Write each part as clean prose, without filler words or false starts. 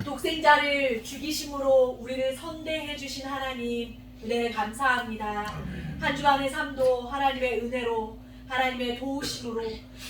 독생자를 죽이심으로 우리를 선대해 주신 하나님 은혜 감사합니다. 한 주간의 삶도 하나님의 은혜로, 하나님의 도우심으로,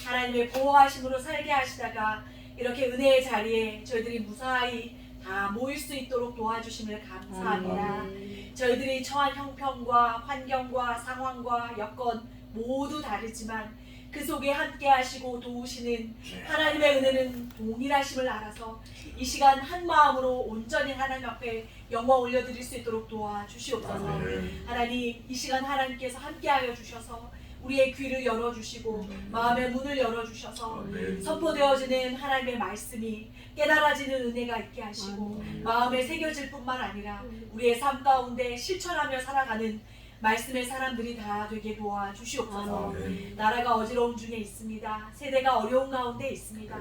하나님의 보호하심으로 살게 하시다가 이렇게 은혜의 자리에 저희들이 무사히 다 모일 수 있도록 도와주심을 감사합니다. 저희들이 처한 형편과 환경과 상황과 여건 모두 다르지만 그 속에 함께 하시고 도우시는 하나님의 은혜는 동일하심을 알아서 이 시간 한 마음으로 온전히 하나님 앞에 영광 올려드릴 수 있도록 도와주시옵소서. 하나님, 이 시간 하나님께서 함께하여 주셔서 우리의 귀를 열어주시고 마음의 문을 열어주셔서 선포되어지는 하나님의 말씀이 깨달아지는 은혜가 있게 하시고 마음에 새겨질 뿐만 아니라 우리의 삶 가운데 실천하며 살아가는 말씀의 사람들이 다 되게 도와주시옵소서. 나라가 어지러움 중에 있습니다. 세대가 어려운 가운데 있습니다.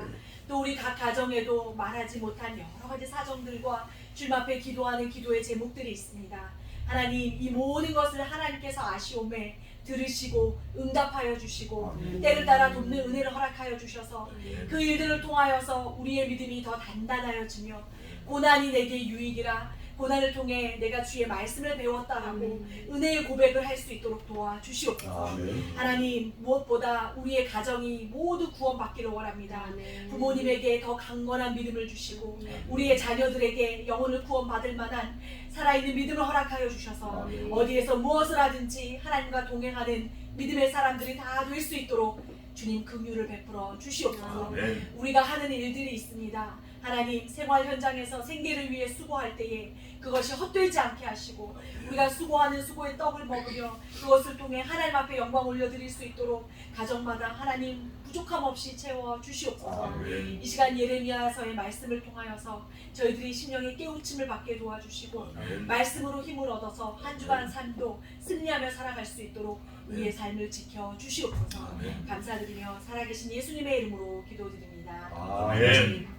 또 우리 각 가정에도 말하지 못한 여러 가지 사정들과 주님 앞에 기도하는 기도의 제목들이 있습니다. 하나님, 이 모든 것을 하나님께서 아시오매 들으시고 응답하여 주시고 때를 따라 돕는 은혜를 허락하여 주셔서 그 일들을 통하여서 우리의 믿음이 더 단단하여지며 고난이 내게 유익이라, 고난을 통해 내가 주의 말씀을 배웠다라고 은혜의 고백을 할 수 있도록 도와주시옵소서. 하나님, 무엇보다 우리의 가정이 모두 구원받기를 원합니다. 부모님에게 더 강건한 믿음을 주시고 우리의 자녀들에게 영혼을 구원받을 만한 살아있는 믿음을 허락하여 주셔서 어디에서 무엇을 하든지 하나님과 동행하는 믿음의 사람들이 다 될 수 있도록 주님 긍휼을 베풀어 주시옵소서. 우리가 하는 일들이 있습니다. 하나님, 생활 현장에서 생계를 위해 수고할 때에 그것이 헛되지 않게 하시고 우리가 수고하는 수고의 떡을 먹으며 그것을 통해 하나님 앞에 영광 올려드릴 수 있도록 가정마다 하나님 부족함 없이 채워 주시옵소서. 이 시간 예레미야서의 말씀을 통하여서 저희들이 심령의 깨우침을 받게 도와주시고 말씀으로 힘을 얻어서 한 주간 삶도 승리하며 살아갈 수 있도록 우리의 삶을 지켜 주시옵소서. 감사드리며 살아계신 예수님의 이름으로 기도드립니다. 아멘.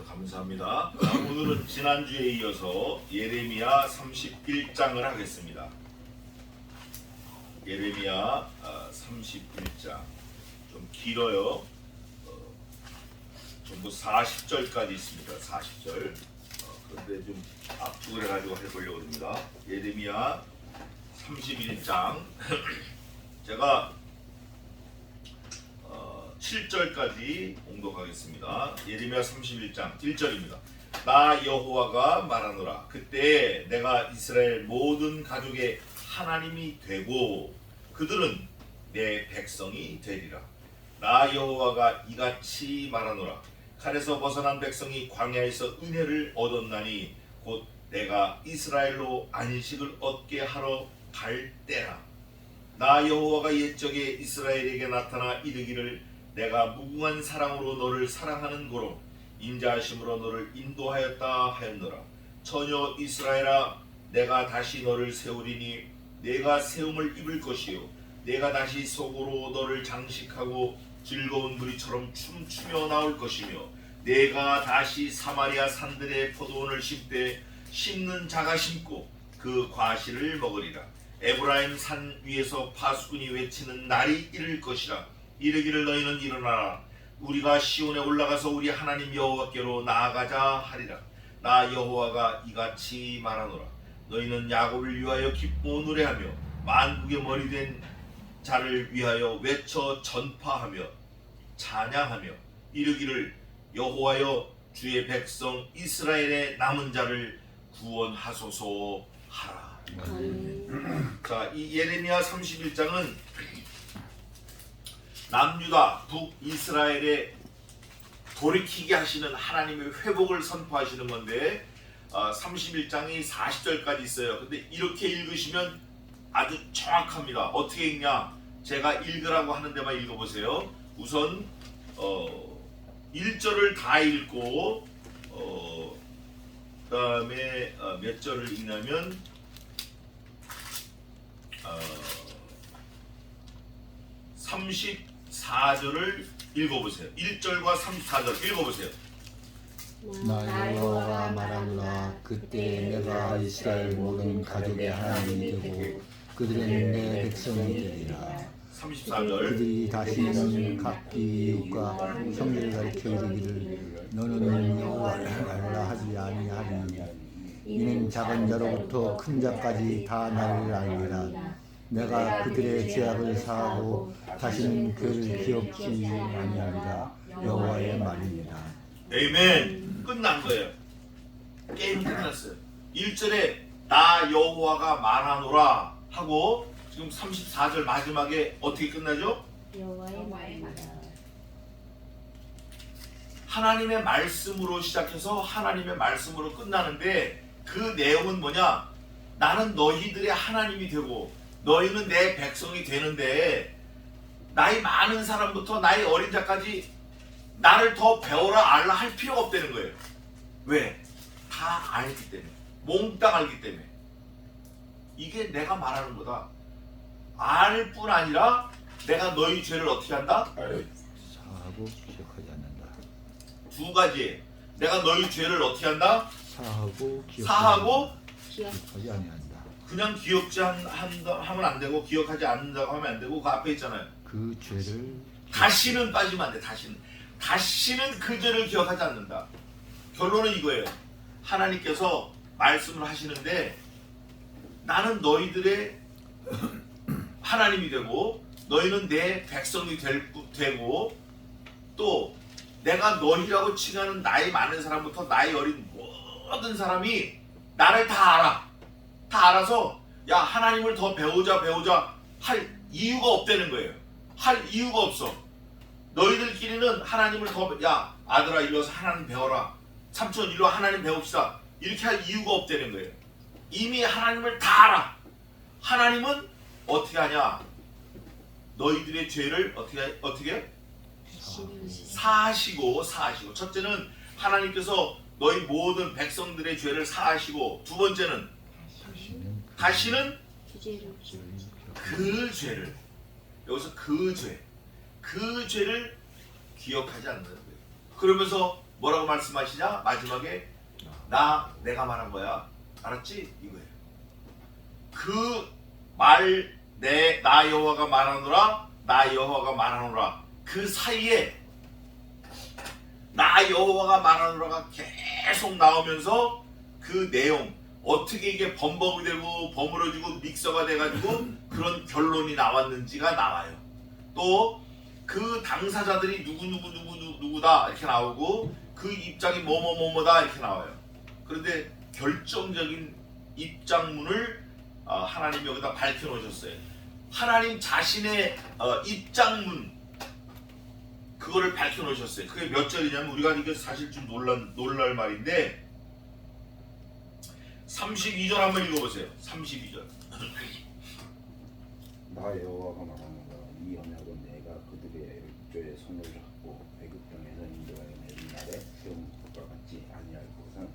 감사합니다. 오늘은 지난주에 이어서 예레미야 31장을 하겠습니다. 예레미야 31장 좀 길어요. 전부 40절까지 있습니다. 40절. 그런데 좀 압축을 해가지고 해보려고 합니다. 예레미야 31장 제가 7절까지 봉독하겠습니다. 예레미야 31장 1절입니다. 나 여호와가 말하노라. 그때 내가 이스라엘 모든 가족의 하나님이 되고 그들은 내 백성이 되리라. 나 여호와가 이같이 말하노라. 칼에서 벗어난 백성이 광야에서 은혜를 얻었나니 곧 내가 이스라엘로 안식을 얻게 하러 갈 때라. 나 여호와가 옛적에 이스라엘에게 나타나 이르기를 내가 무궁한 사랑으로 너를 사랑하는 고로 인자하심으로 너를 인도하였다 하였노라. 처녀 이스라엘아, 내가 다시 너를 세우리니 내가 세움을 입을 것이요 내가 다시 속으로 너를 장식하고 즐거운 무리처럼 춤추며 나올 것이며 내가 다시 사마리아 산들의 포도원을 심되 심는 자가 심고 그 과실을 먹으리라. 에브라임 산 위에서 파수꾼이 외치는 날이 이를 것이라. 이르기를 너희는 일어나라. 우리가 시온에 올라가서 우리 하나님 여호와께로 나아가자 하리라. 나 여호와가 이같이 말하노라. 너희는 야곱을 위하여 기뻐 노래하며 만국의 머리 된 자를 위하여 외쳐 전파하며 찬양하며 이르기를 여호와여 주의 백성 이스라엘의 남은 자를 구원하소서 하라. 자, 이 예레미야 31장은 남유다 북이스라엘에 돌이키게 하시는 하나님의 회복을 선포하시는 건데 31장이 40절까지 있어요. 근데 이렇게 읽으시면 아주 정확합니다. 어떻게 읽냐? 제가 읽으라고 하는 데만 읽어보세요. 우선 1절을 다 읽고 그 다음에 몇 절을 읽냐면 34절을 읽어보세요. 1절과 34절 읽어보세요. 나 여호와가 말하노라 그때 내가 이스라엘 모든 가족의 하나님이 되고 그들은 내 백성이 되리라. 34절 그들이 다시는 각기 이웃과 형제를 가리켜 이르기를 너는 여호와를 알라 하지 아니하리니 이는 작은 자로부터 큰 자까지 다 나를 알리라. 내가 그들의 죄악을 사하고 다시는 그를 기억지 아니하리라. 여호와의 말입니다. 에이멘. 끝난 거예요. 게임 끝났어요. 1절에 나 여호와가 말하노라 하고 지금 34절 마지막에 어떻게 끝나죠? 여호와의 말입니다. 하나님의 말씀으로 시작해서 하나님의 말씀으로 끝나는데 그 내용은 뭐냐? 나는 너희들의 하나님이 되고 너희는 내 백성이 되는데 나이 많은 사람부터 나이 어린 자까지 나를 더 배워라 알라 할 필요가 없다는 거예요. 왜? 다 알기 때문에. 몽땅 알기 때문에. 이게 내가 말하는 거다. 알 뿐 아니라 내가 너희 죄를 어떻게 한다? 사하고 기억하지 않는다. 두 가지예요. 내가 너희 죄를 어떻게 한다? 사하고 사하고 기억하지 아니한다. 그냥 기억지 하면 안 되고 기억하지 않는다고 하면 안 되고 그 앞에 있잖아요. 그 죄를 다시는 빠지면 안 돼. 다시는 그 죄를 기억하지 않는다. 결론은 이거예요. 하나님께서 말씀을 하시는데 나는 너희들의 하나님이 되고 너희는 내 백성이 되고 또 내가 너희라고 칭하는 나이 많은 사람부터 나이 어린 모든 사람이 나를 다 알아. 다 알아서 야 하나님을 더 배우자 할 이유가 없다는 거예요. 할 이유가 없어. 너희들끼리는 하나님을 더 야 아들아 이리 와서 하나님 배워라. 삼촌 이리 와 하나님 배웁시다. 이렇게 할 이유가 없다는 거예요. 이미 하나님을 다 알아. 하나님은 어떻게 하냐? 너희들의 죄를 어떻게 해요? 사하시고. 첫째는 하나님께서 너희 모든 백성들의 죄를 사하시고 두 번째는 다시는 그 죄를 여기서 그 죄를 기억하지 않는 거예요. 그러면서 뭐라고 말씀하시냐? 마지막에 내가 말한 거야. 알았지? 이거예요. 그 말 나 여호와가 말하노라 나 여호와가 말하노라 그 사이에 나 여호와가 말하노라가 계속 나오면서 그 내용 어떻게 이게 범벅이 되고 버무려지고 믹서가 돼가지고 그런 결론이 나왔는지가 나와요. 또 그 당사자들이 누구다 이렇게 나오고 그 입장이 뭐뭐뭐뭐다 이렇게 나와요. 그런데 결정적인 입장문을 하나님이 여기다 밝혀놓으셨어요. 하나님 자신의 입장문 그거를 밝혀놓으셨어요. 그게 몇 절이냐면 우리가 이게 사실 좀 놀랄 말인데 32절 한번 읽어보세요. 32절. 나 여호와가 말하노라 이 언약은 내가 그들의 율조에 손을 잡고 애굽 땅에서 인도하여 내린 날에 세운 것과 같지 아니할 것은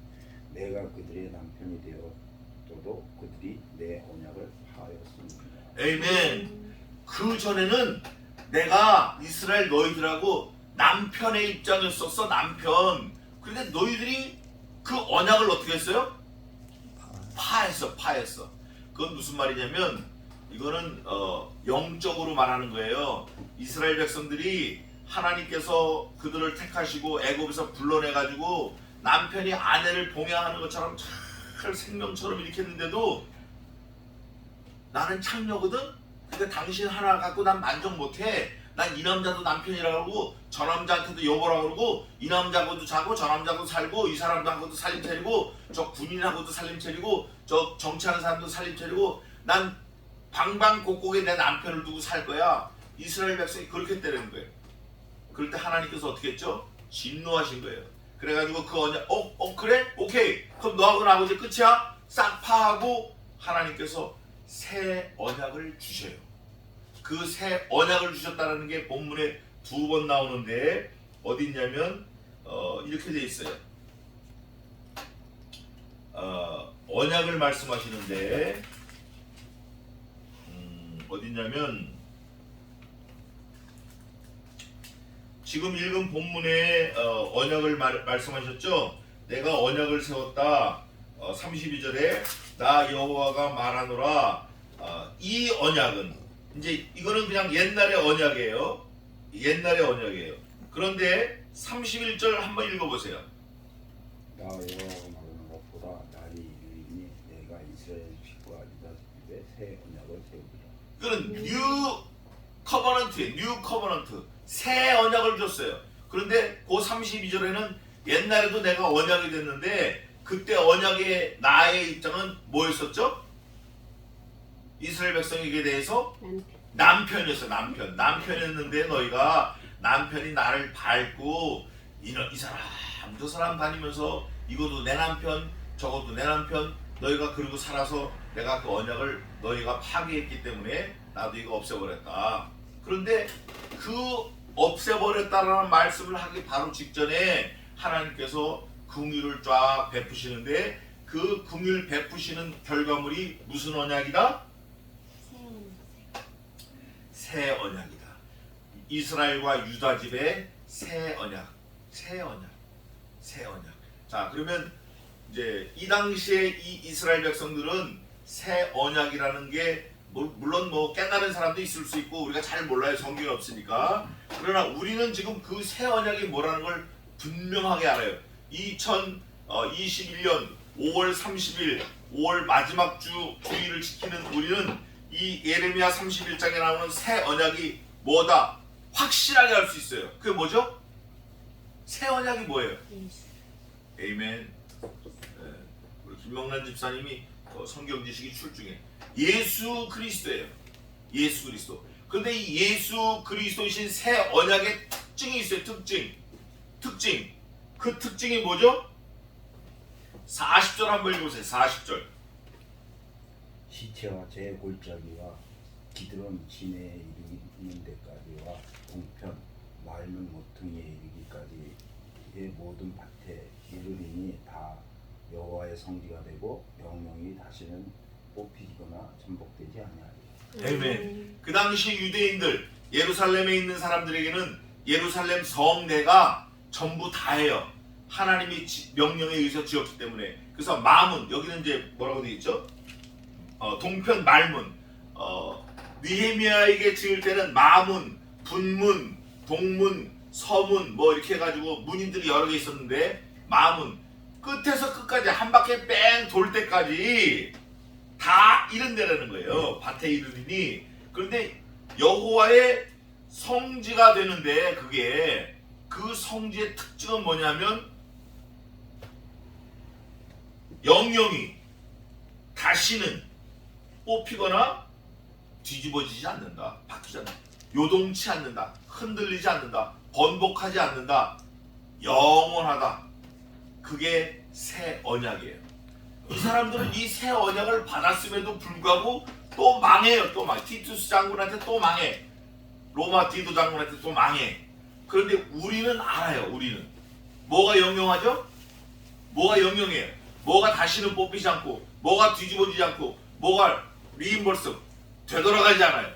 내가 그들의 남편이 되었어도 그들이 내 언약을 파하였습니다. 에이멘. 그 전에는 내가 이스라엘 너희들하고 남편의 입장이었었어. 남편. 그런데 너희들이 그 언약을 어떻게 했어요? 파했어. 그건 무슨 말이냐면 이거는 영적으로 말하는 거예요. 이스라엘 백성들이 하나님께서 그들을 택하시고 애굽에서 불러내가지고 남편이 아내를 봉양하는 것처럼 잘 생명처럼 이렇게 했는데도 나는 창녀거든? 근데 당신 하나 갖고 난 만족 못해. 난 이 남자도 남편이라고 그러고 저 남자한테도 여보라고 그러고 이 남자하고도 자고 저 남자하고도 살고 이 사람하고도 살림 차리고 저 군인하고도 살림 차리고 저 정치하는 사람도 살림 차리고 난 방방곡곡에 내 남편을 두고 살 거야. 이스라엘 백성이 그렇게 했다는 거예요. 그럴 때 하나님께서 어떻게 했죠? 진노하신 거예요. 그래가지고 그 언약 그래? 오케이. 그럼 너하고 나하고 이제 끝이야? 싹 파하고 하나님께서 새 언약을 주셔요. 그 새 언약을 주셨다는 게 본문에 2번 나오는데 어디 있냐면 이렇게 돼 있어요. 언약을 말씀하시는데 어디냐면 지금 읽은 본문에 언약을 말씀하셨죠. 내가 언약을 세웠다. 32절에 나 여호와가 말하노라. 이 언약은 이제 이거는 그냥 옛날의 언약이에요. 옛날의 언약이에요. 그런데 31절 한번 읽어보세요. 나 여호와가 말하는 것보다 날이 이르리니 내가 이스라엘 집과 유다 집에 새 언약을 세우리라. 이거는 뉴 커버넌트예요. 뉴 커버넌트. 새 언약을 줬어요. 그런데 그 32절에는 옛날에도 내가 언약이 됐는데 그때 언약의 나의 입장은 뭐였었죠? 이스라엘 백성에게 대해서 남편이었어. 남편이었는데 너희가 남편이 나를 밟고 이 사람 저 사람 다니면서 이것도 내 남편 저것도 내 남편 너희가 그러고 살아서 내가 그 언약을 너희가 파괴했기 때문에 나도 이거 없애버렸다. 그런데 그 없애버렸다라는 말씀을 하기 바로 직전에 하나님께서 긍휼을 쫙 베푸시는데 그 긍휼 베푸시는 결과물이 무슨 언약이다? 새 언약이다. 이스라엘과 유다 집의 새 언약. 자, 그러면 이제 이 당시에 이 이스라엘 백성들은 새 언약이라는 게 물론 뭐 깨달은 사람도 있을 수 있고 우리가 잘 몰라요. 성경이 없으니까. 그러나 우리는 지금 그 새 언약이 뭐라는 걸 분명하게 알아요. 2021년 5월 30일 5월 마지막 주일을 지키는 우리는 이 예레미야 31장에 나오는 새 언약이 뭐다 확실하게 알 수 있어요. 그게 뭐죠? 새 언약이 뭐예요? 에이멘. 우리 김명란 집사님이 성경 지식이 출중해. 예수 그리스도예요. 예수 그리스도. 그런데 이 예수 그리스도이신 새 언약의 특징이 있어요. 특징. 그 특징이 뭐죠? 40절 한번 읽어보세요. 40절. 시체와 제 골짜기와 기드론 진해에 이르는 데까지와 동편 맑은 모퉁이에 이르기까지의 모든 밭에 이르리니 다 여호와의 성지가 되고 영영이 다시는 뽑히거나 전복되지 아니하리라. 아멘. 그 당시 유대인들 예루살렘에 있는 사람들에게는 예루살렘 성내가 전부 다예요. 하나님이 명령에 의해서 지었기 때문에. 그래서 마문 여기는 이제 뭐라고 되어 있죠? 동편 말문. 느헤미야에게 지을 때는 마문, 분문, 동문, 서문 뭐 이렇게 해가지고 문인들이 여러 개 있었는데 마문 끝에서 끝까지 한 바퀴 뺑 돌 때까지 다 이른다라는 거예요. 밭에 이르리니. 그런데 여호와의 성지가 되는데 그게 그 성지의 특징은 뭐냐면 영영이 다시는 뽑히거나 뒤집어지지 않는다. 바뀌지 않는다. 요동치 않는다. 흔들리지 않는다. 번복하지 않는다. 영원하다. 그게 새 언약이에요. 이 사람들은 이 새 언약을 받았음에도 불구하고 또 망해요. 또 망해. 티투스 장군한테 또 망해. 로마 디도 장군한테 또 망해. 그런데 우리는 알아요. 우리는 뭐가 영영하죠? 뭐가 영영해요? 뭐가 다시는 뽑히지 않고 뭐가 뒤집어지지 않고 뭐가 리임버스 되돌아가지 않아요.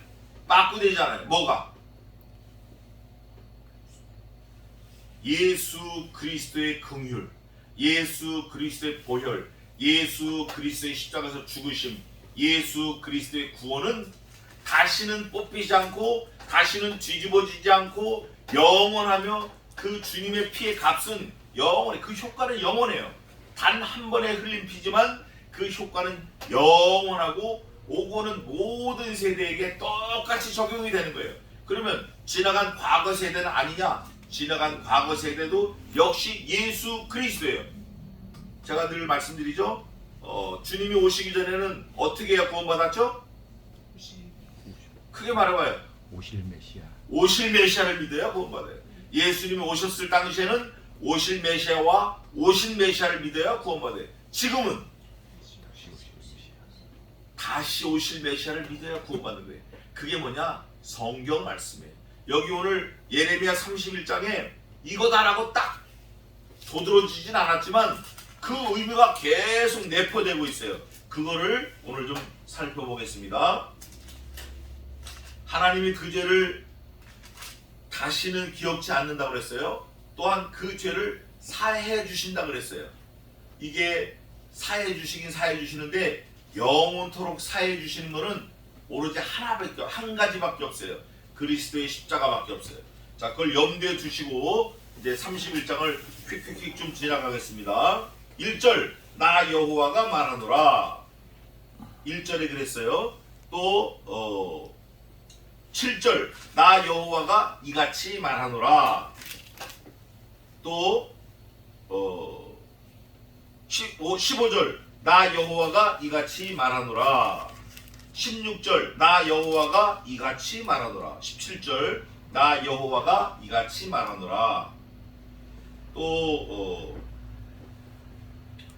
빠꾸되지 않아요. 뭐가? 예수 그리스도의 긍휼, 예수 그리스도의 보혈, 예수 그리스도의 십자가에서 죽으심, 예수 그리스도의 구원은 다시는 뽑히지 않고 다시는 뒤집어지지 않고 영원하며 그 주님의 피의 값은 영원해. 그 효과는 영원해요. 단 한 번의 흘린 피지만 그 효과는 영원하고 오고 오는 모든 세대에게 똑같이 적용이 되는 거예요. 그러면 지나간 과거 세대는 아니냐? 지나간 과거 세대도 역시 예수 그리스도예요. 제가 늘 말씀드리죠. 주님이 오시기 전에는 어떻게 해야 구원받았죠? 크게 말해봐요. 오실 메시아. 오실 메시아를 믿어야 구원받아요. 예수님이 오셨을 당시에는 오실 메시아와 오신 메시아를 믿어야 구원받아요. 지금은 다시 오실 메시아를 믿어야 구원받는 거예요. 그게 뭐냐? 성경 말씀이에요. 여기 오늘 예레미야 31장에 이거다라고 딱 도드러지진 않았지만 그 의미가 계속 내포되고 있어요. 그거를 오늘 좀 살펴보겠습니다. 하나님이 그 죄를 다시는 기억지 않는다고 그랬어요. 또한 그 죄를 사해 주신다 그랬어요. 이게 사해 주시긴 사해 주시는데 영원토록 사해 주시는 거는 오로지 하나밖에, 한 가지밖에 없어요. 그리스도의 십자가밖에 없어요. 자, 그걸 염두에 두시고 이제 31장을 휙휙휙 좀 지나가겠습니다. 1절 나 여호와가 말하노라. 1절에 그랬어요. 또 7절 나 여호와가 이같이 말하노라. 또 15절 나 여호와가 이같이 말하노라. 16절 나 여호와가 이같이 말하노라. 17절 나 여호와가 이같이 말하노라. 또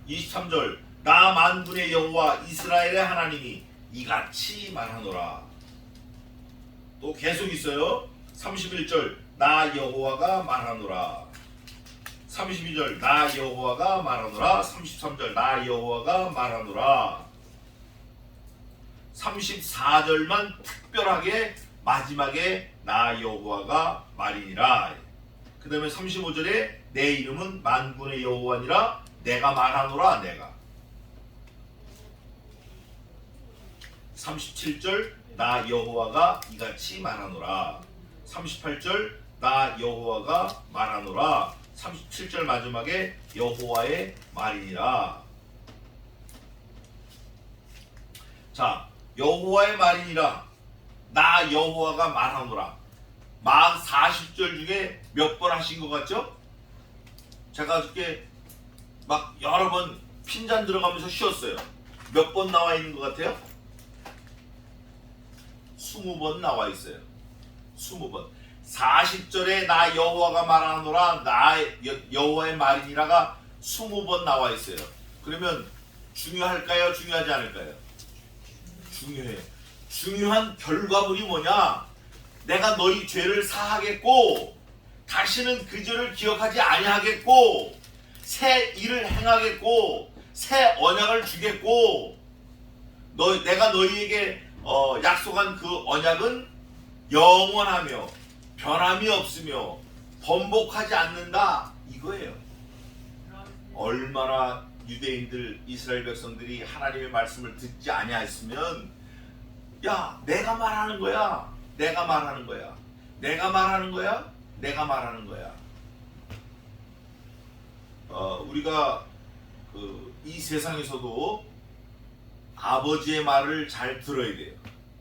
23절 나 만군의 여호와 이스라엘의 하나님이 이같이 말하노라. 또 계속 있어요. 31절 나 여호와가 말하노라. 32절 나 여호와가 말하노라. 33절 나 여호와가 말하노라. 34절만 특별하게 마지막에 나 여호와가 말이니라. 그 다음에 35절에 내 이름은 만군의 여호와니라 내가 말하노라. 내가 37절 나 여호와가 이같이 말하노라. 38절 나 여호와가 말하노라. 37절 마지막에 여호와의 말이니라. 자, 여호와의 말이니라. 나 여호와가 말하노라. 막 40절 중에 몇 번 하신 것 같죠? 제가 어저께 막 여러 번 핀잔 들어가면서 쉬었어요. 몇 번 나와 있는 것 같아요? 20번 나와 있어요. 20번. 40절에 나 여호와가 말하노라. 나 여호와의 말이니라가 20번 나와 있어요. 그러면 중요할까요? 중요하지 않을까요? 중요해요. 중요한 결과물이 뭐냐? 내가 너희 죄를 사하겠고 다시는 그 죄를 기억하지 아니하겠고 새 일을 행하겠고 새 언약을 주겠고 내가 너희에게 약속한 그 언약은 영원하며 변함이 없으며 번복하지 않는다 이거예요. 얼마나 유대인들 이스라엘 백성들이 하나님의 말씀을 듣지 아니했으면 야 내가 말하는 거야 내가 말하는 거야 내가 말하는 거야 내가 말하는 거야. 우리가 이 세상에서도 아버지의 말을 잘 들어야 돼요.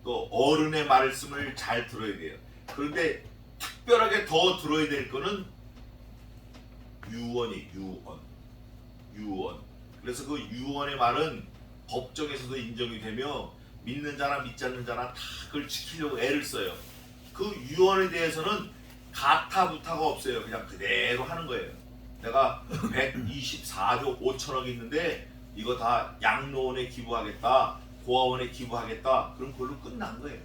또 어른의 말씀을 잘 들어야 돼요. 그런데 특별하게 더 들어야 될 거는 유언이 유언. 그래서 그 유언의 말은 법정에서도 인정이 되며 믿는 자나 믿지 않는 자나 다 그걸 지키려고 애를 써요. 그 유언에 대해서는 가타부타가 없어요. 그냥 그대로 하는 거예요. 내가 124조 5천억 있는데 이거 다 양로원에 기부하겠다, 고아원에 기부하겠다. 그럼 그걸로 끝난 거예요.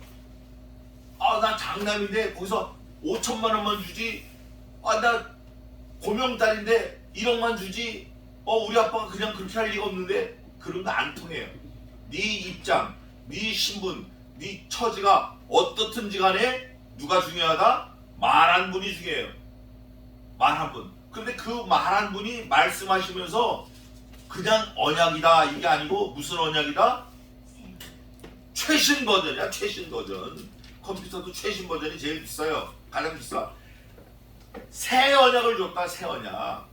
나 장남인데 거기서 5천만 원만 주지. 나 고명딸인데 1억만 주지. 우리 아빠가 그냥 그렇게 할 리가 없는데. 그런 거 안 통해요. 네 입장, 네 신분, 네 처지가 어떻든지 간에 누가 중요하다? 말한 분이 중요해요. 말한 분. 근데 그 말한 분이 말씀하시면서 그냥 언약이다 이게 아니고 무슨 언약이다? 최신 버전이야. 최신 버전. 컴퓨터도 최신 버전이 제일 비싸요. 가장 비싸. 새 언약을 줬다. 새 언약.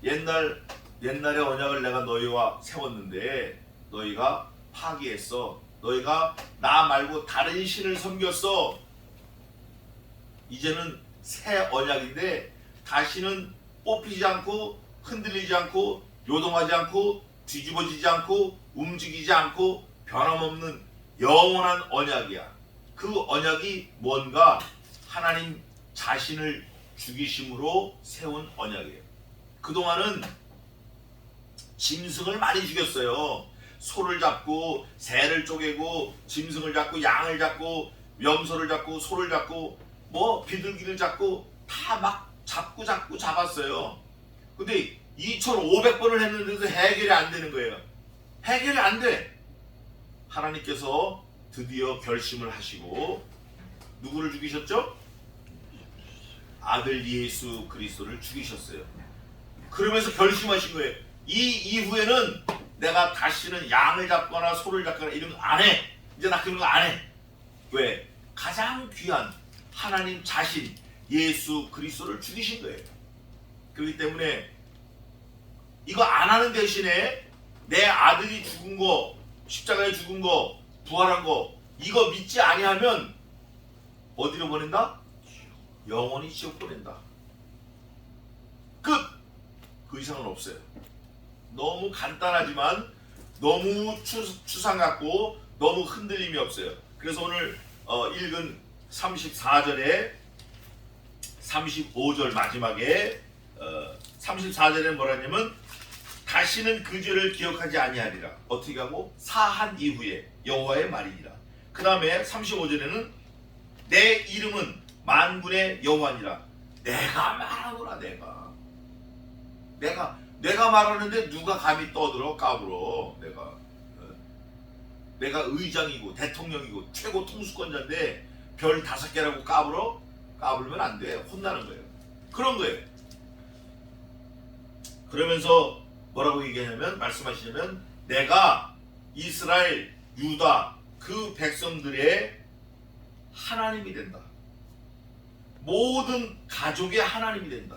옛날의 언약을 내가 너희와 세웠는데 너희가 파기했어. 너희가 나 말고 다른 신을 섬겼어. 이제는 새 언약인데 다시는 뽑히지 않고 흔들리지 않고 요동하지 않고 뒤집어지지 않고 움직이지 않고 변함없는 영원한 언약이야. 그 언약이 뭔가? 하나님 자신을 죽이심으로 세운 언약이에요. 그동안은 짐승을 많이 죽였어요. 소를 잡고 새를 쪼개고 짐승을 잡고 양을 잡고 염소를 잡고 소를 잡고 비둘기를 잡고 다 막 잡고 잡았어요. 근데 2500번을 했는데도 해결이 안 되는 거예요. 해결이 안 돼. 하나님께서 드디어 결심을 하시고 누구를 죽이셨죠? 아들 예수 그리스도를 죽이셨어요. 그러면서 결심하신 거예요. 이 이후에는 내가 다시는 양을 잡거나 소를 잡거나 이런 거 안 해. 이제 나 그런 거 안 해. 왜? 가장 귀한 하나님 자신 예수 그리스도를 죽이신 거예요. 그렇기 때문에 이거 안 하는 대신에 내 아들이 죽은 거, 십자가에 죽은 거, 부활한 거 이거 믿지 아니하면 어디로 보낸다? 영원히 지옥 보낸다. 끝! 그 이상은 없어요. 너무 간단하지만 너무 추상 같고 너무 흔들림이 없어요. 그래서 오늘 읽은 34절에 35절 마지막에 34절에 뭐라 했냐면 다시는 그 죄를 기억하지 아니하리라. 어떻게 하고? 사한 이후에 여호와의 말이니라. 그 다음에 35절에는 내 이름은 만군의 여호와니라. 내가 말하노라. 내가 말하는데 누가 감히 떠들어 까불어. 내가 의장이고 대통령이고 최고 통수권자인데 별 5개라고 까불어? 까불면 안 돼. 혼나는 거예요. 그런 거예요. 그러면서 뭐라고 얘기하냐면 말씀하시냐면 내가 이스라엘 유다 그 백성들의 하나님이 된다. 모든 가족의 하나님이 된다.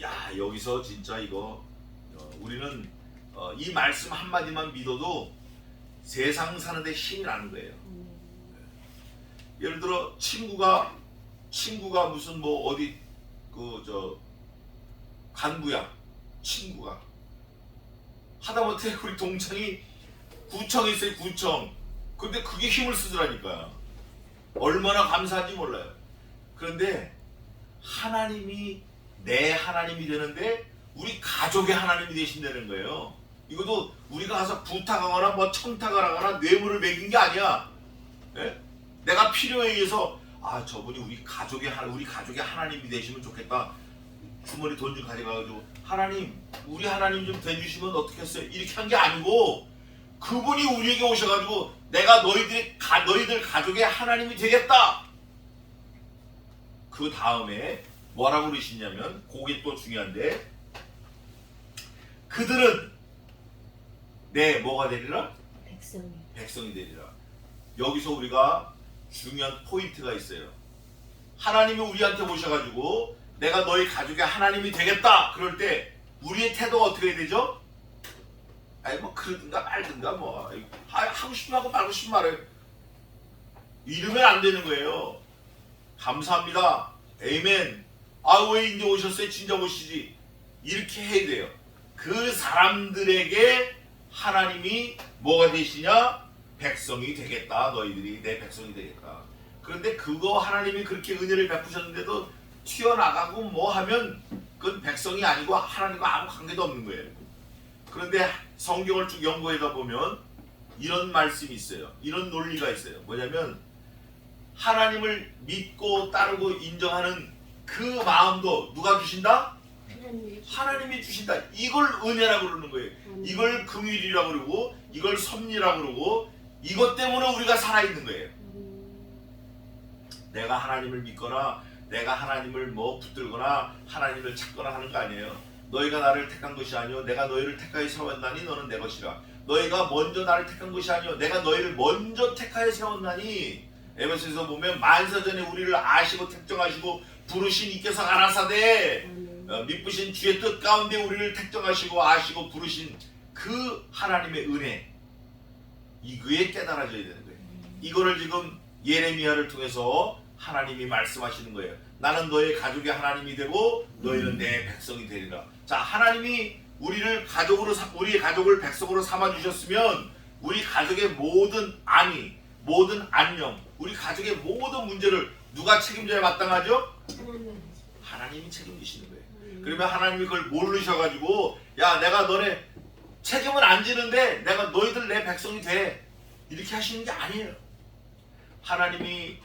야, 여기서 진짜 이거 우리는 이 말씀 한마디만 믿어도 세상 사는데 힘이 나는 거예요. 예를 들어 친구가 무슨 뭐 어디 간부야. 친구가 하다못해 우리 동창이 구청에 있어요. 구청. 근데 그게 힘을 쓰더라니까요. 얼마나 감사한지 몰라요. 그런데 하나님이 내 하나님이 되는데 우리 가족의 하나님이 되신다는 거예요. 이것도 우리가 가서 부탁하거나 뭐 청탁을 하거나 뇌물을 매긴 게 아니야. 예? 내가 필요에 의해서 저분이 우리 가족의 하나님이 되시면 좋겠다. 주머니 돈 좀 가져가가지고 하나님 우리 하나님 좀 돼주시면 어떻겠어요? 이렇게 한 게 아니고 그분이 우리에게 오셔가지고 내가 너희들 가족의 하나님이 되겠다. 그 다음에 뭐라고 그러시냐면 그게 또 중요한데 그들은 내 뭐가 되리라? 백성이 되리라. 여기서 우리가 중요한 포인트가 있어요. 하나님이 우리한테 오셔가지고 내가 너희 가족의 하나님이 되겠다. 그럴 때 우리의 태도가 어떻게 해야 되죠? 뭐 그러든가 말든가 뭐 하고 싶으면 하고 말고 싶으면 말해. 이러면 안 되는 거예요. 감사합니다. 에이멘. 왜 이제 오셨어요? 진짜 오시지. 이렇게 해야 돼요. 그 사람들에게 하나님이 뭐가 되시냐? 백성이 되겠다. 너희들이 내 백성이 되겠다. 그런데 그거 하나님이 그렇게 은혜를 베푸셨는데도 튀어나가고 뭐 하면 그건 백성이 아니고 하나님과 아무 관계도 없는 거예요. 그런데 성경을 쭉 연구하다 보면 이런 말씀이 있어요. 이런 논리가 있어요. 뭐냐면 하나님을 믿고 따르고 인정하는 그 마음도 누가 주신다? 하나님이 주신다. 이걸 은혜라고 그러는 거예요. 이걸 긍휼이라고 그러고 이걸 섭리라고 그러고 이것 때문에 우리가 살아있는 거예요. 내가 하나님을 믿거나 내가 하나님을 뭐 붙들거나 하나님을 찾거나 하는 거 아니에요. 너희가 나를 택한 것이 아니요 내가 너희를 택하여 세웠나니 너는 내 것이라. 너희가 먼저 나를 택한 것이 아니요 내가 너희를 먼저 택하여 세웠나니. 에베소에서 보면 만사전에 우리를 아시고 택정하시고 부르신 이께서 가라사대 미쁘신 주의 뜻 가운데 우리를 택정하시고 아시고 부르신 그 하나님의 은혜, 이거에 깨달아져야 되는 거예요. 이거를 지금 예레미야를 통해서 하나님이 말씀하시는 거예요. 나는 너의 가족의 하나님이 되고 너희는 내 백성이 되리라. 자, 하나님이 우리의 가족을 백성으로 삼아 주셨으면 우리 가족의 모든 안위, 모든 안녕, 우리 가족의 모든 문제를 누가 책임져야 마땅하죠? 하나님이 책임지시는 거예요. 그러면 하나님이 그걸 모르셔가지고 야, 내가 너네 책임을 안 지는데 내가 너희들 내 백성이 돼, 이렇게 하시는 게 아니에요. 하나님이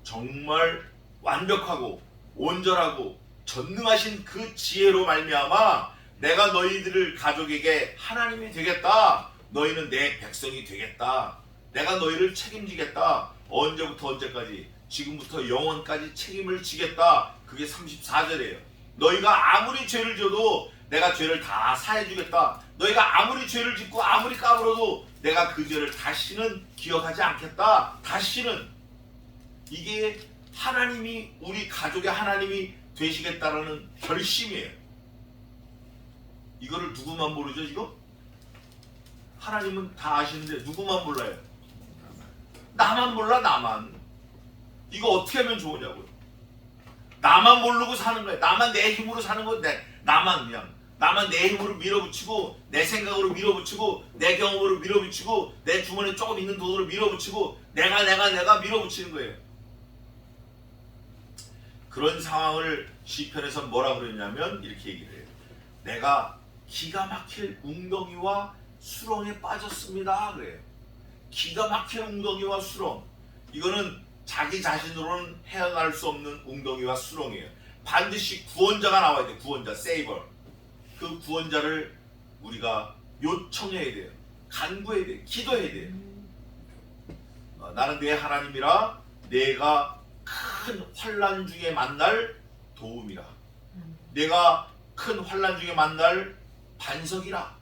정말 완벽하고 온전하고 전능하신 그 지혜로 말미암아 내가 너희들을 가족에게 하나님이 되겠다. 너희는 내 백성이 되겠다. 내가 너희를 책임지겠다. 언제부터 언제까지? 지금부터 영원까지 책임을 지겠다. 그게 34절이에요. 너희가 아무리 죄를 져도 내가 죄를 다 사해주겠다. 너희가 아무리 죄를 짓고 아무리 까불어도 내가 그 죄를 다시는 기억하지 않겠다. 다시는. 이게 하나님이 우리 가족의 하나님이 되시겠다라는 결심이에요. 이거를 누구만 모르죠 지금? 하나님은 다 아시는데 누구만 몰라요? 나만 몰라. 나만. 이거 어떻게 하면 좋으냐고요. 나만 모르고 사는 거예요. 나만 내 힘으로 사는 건데 나만 그냥 나만 내 힘으로 밀어붙이고 내 생각으로 밀어붙이고 내 경험으로 밀어붙이고 내 주머니에 조금 있는 돈으로 밀어붙이고 내가 밀어붙이는 거예요. 그런 상황을 시편에서 뭐라 그랬냐면 이렇게 얘기를 해요. 내가 기가 막힐 웅덩이와 수렁에 빠졌습니다. 그래요. 기가 막힐 웅덩이와 수렁. 이거는 자기 자신으로는 헤어날 수 없는 웅덩이와 수렁이에요. 반드시 구원자가 나와야 돼요. 구원자, 세이버. 그 구원자를 우리가 요청해야 돼요. 간구해야 돼요. 기도해야 돼요. 나는 내 하나님이라 내가 큰 환난 중에 만날 도움이라. 내가 큰 환난 중에 만날 반석이라.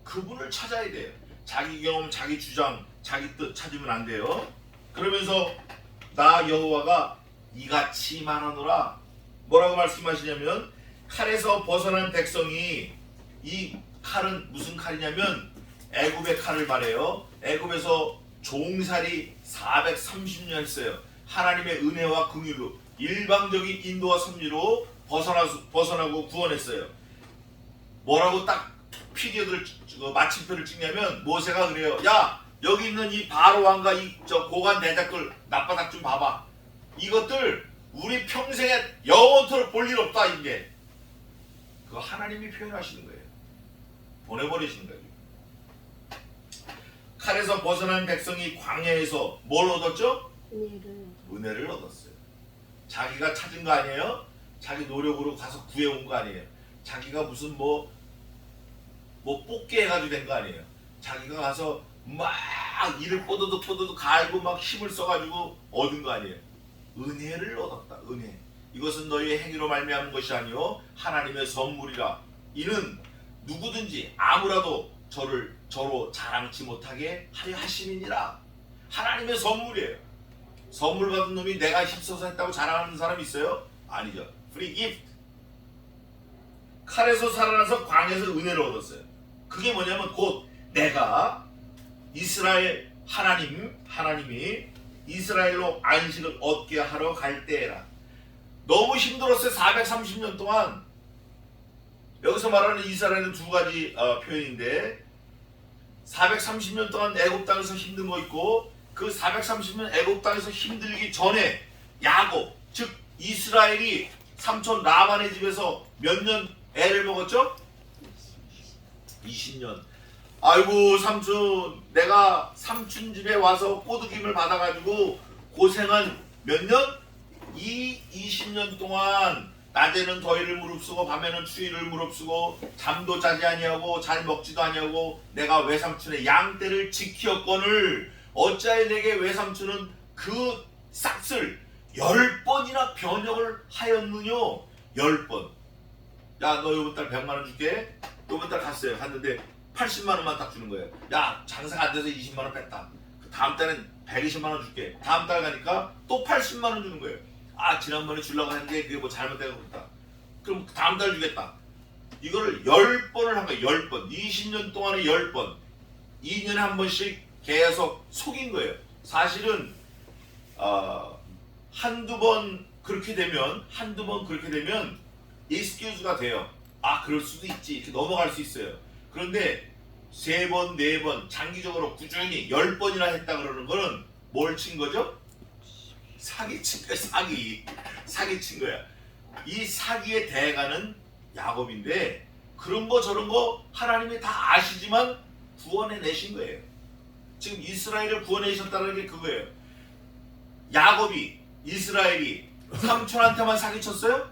그분을 찾아야 돼요. 자기 경험, 자기 주장, 자기 뜻 찾으면 안 돼요. 그러면서 나 여호와가 이같이 말하노라. 뭐라고 말씀하시냐면 칼에서 벗어난 백성이, 이 칼은 무슨 칼이냐면 애굽의 칼을 말해요. 애굽에서 종살이 430년 했어요. 하나님의 은혜와 긍휼로 일방적인 인도와 섭리로 벗어나고 구원했어요. 뭐라고 딱 피디어들 마침표를 찍냐면 모세가 그래요. 야, 여기 있는 이 바로 왕과 이 고관 대작들 낯바닥 좀 봐봐. 이것들 우리 평생에 영원토록 볼 일 없다. 이게 그거 하나님이 표현하시는 거예요. 보내버리시는 거예요. 칼에서 벗어난 백성이 광야에서 뭘 얻었죠? 은혜를 얻었어요. 자기가 찾은 거 아니에요? 자기 노력으로 가서 구해온 거 아니에요? 자기가 무슨 뭐 뽑게 해가지고 된 거 아니에요? 자기가 가서 막 이를 뽀드득 갈고 막 힘을 써가지고 얻은 거 아니에요? 은혜를 얻었다. 은혜. 이것은 너희의 행위로 말미암은 것이 아니요 하나님의 선물이라. 이는 누구든지 아무라도 저로 자랑치 못하게 하려 하심이니라. 하나님의 선물이에요. 선물 받은 놈이 내가 힘써서 했다고 자랑하는 사람이 있어요? 아니죠. 프리 기프트. 칼에서 살아나서 광야에서 은혜를 얻었어요. 그게 뭐냐면 곧 내가 이스라엘 하나님이 이스라엘로 안식을 얻게 하러 갈 때라. 너무 힘들었어요. 430년 동안. 여기서 말하는 이스라엘은 두 가지 표현인데 430년 동안 애굽 땅에서 힘든 거 있고 그 430년 애굽 땅에서 힘들기 전에 야곱, 즉 이스라엘이 삼촌 라반의 집에서 몇 년 애를 먹었죠? 20년. 아이고 삼촌, 내가 삼촌 집에 와서 꼬드김을 받아가지고 고생한 몇 년? 20년 동안 낮에는 더위를 무릅쓰고 밤에는 추위를 무릅쓰고 잠도 자지 아니하고 잘 먹지도 아니하고 내가 외삼촌의 양떼를 지키었거늘 어찌하여 내게 외삼촌은 그 싹쓸 10번이나 변역을 하였느뇨. 10번. 야, 너 요번 달 100만 원 줄게. 요번 달 갔는데 80만 원만 딱 주는 거예요. 야, 장사가 안 돼서 20만 원 뺐다. 다음 달엔 120만 원 줄게. 다음 달 가니까 또 80만 원 주는 거예요. 아, 지난번에 주려고 했는데 그게 뭐 잘못되고 그랬다. 그럼 다음 달 주겠다. 이거를 10번을 한 거예요. 10번. 20년 동안에 10번. 2년에 한 번씩 계속 속인 거예요. 사실은 한두 번 그렇게 되면 excuse가 돼요. 아, 그럴 수도 있지. 이렇게 넘어갈 수 있어요. 그런데 3번, 4번 장기적으로 꾸준히 10번이나 했다 그러는 거는 뭘 친 거죠? 사기친 거야. 사기친 거야. 이 사기의 대가는 야곱인데 그런 거 저런 거 하나님이 다 아시지만 구원해내신 거예요. 지금 이스라엘을 구원해내셨다는 게 그거예요. 야곱이, 이스라엘이 삼촌한테만 사기쳤어요?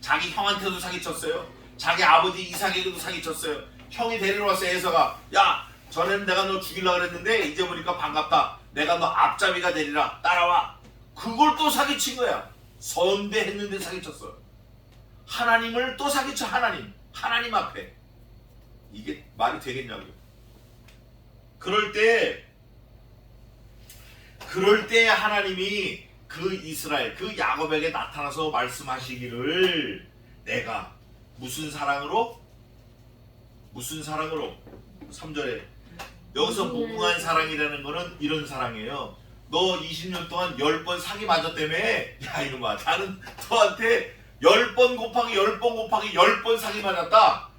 자기 형한테도 사기쳤어요. 자기 아버지 이삭에게도 사기쳤어요. 형이 데리러 왔어요. 에서가 야 전에는 내가 너 죽이려고 그랬는데 이제 보니까 반갑다. 내가 너 앞잡이가 되리라. 따라와. 그걸 또 사기친 거야. 선대했는데 사기쳤어. 하나님을 또 사기쳐. 하나님 앞에. 이게 말이 되겠냐고요. 그럴 때 하나님이 그 이스라엘, 그 야곱에게 나타나서 말씀하시기를 내가 무슨 사랑으로? 3절에 여기서 무궁한 사랑이라는 거는 이런 사랑이에요. 너 20년 동안 10번 사기 맞았다며? 야 이놈아 나는 너한테 10번 곱하기 10번 곱하기 10번 사기 맞았다.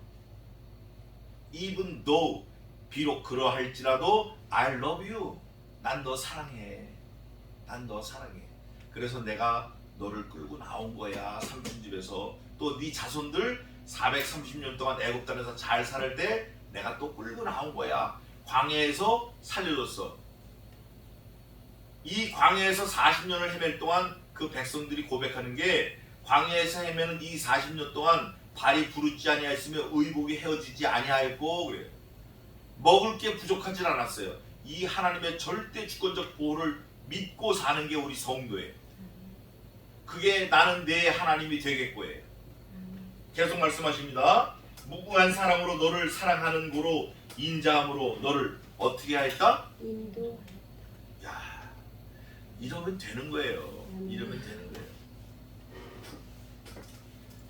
Even though 비록 그러할지라도 I love you. 난 너 사랑해. 그래서 내가 너를 끌고 나온 거야. 삼촌집에서. 또 네 자손들 430년 동안 애굽 땅에서 잘 살 때 내가 또 끌고 나온 거야. 광야에서 살려줬어. 이 광야에서 40년을 헤맬 동안 그 백성들이 고백하는 게 광야에서 헤매는 이 40년 동안 발이 부르지 아니하였으며 의복이 헤어지지 아니하였고 그래요. 먹을 게 부족하진 않았어요. 이 하나님의 절대 주권적 보호를 믿고 사는 게 우리 성도예요. 그게 나는 내 하나님이 되겠고예요. 계속 말씀하십니다. 무궁한 사랑으로 너를 사랑하는 고로 인자함으로 너를 어떻게 할까? 야, 이러면 되는 거예요.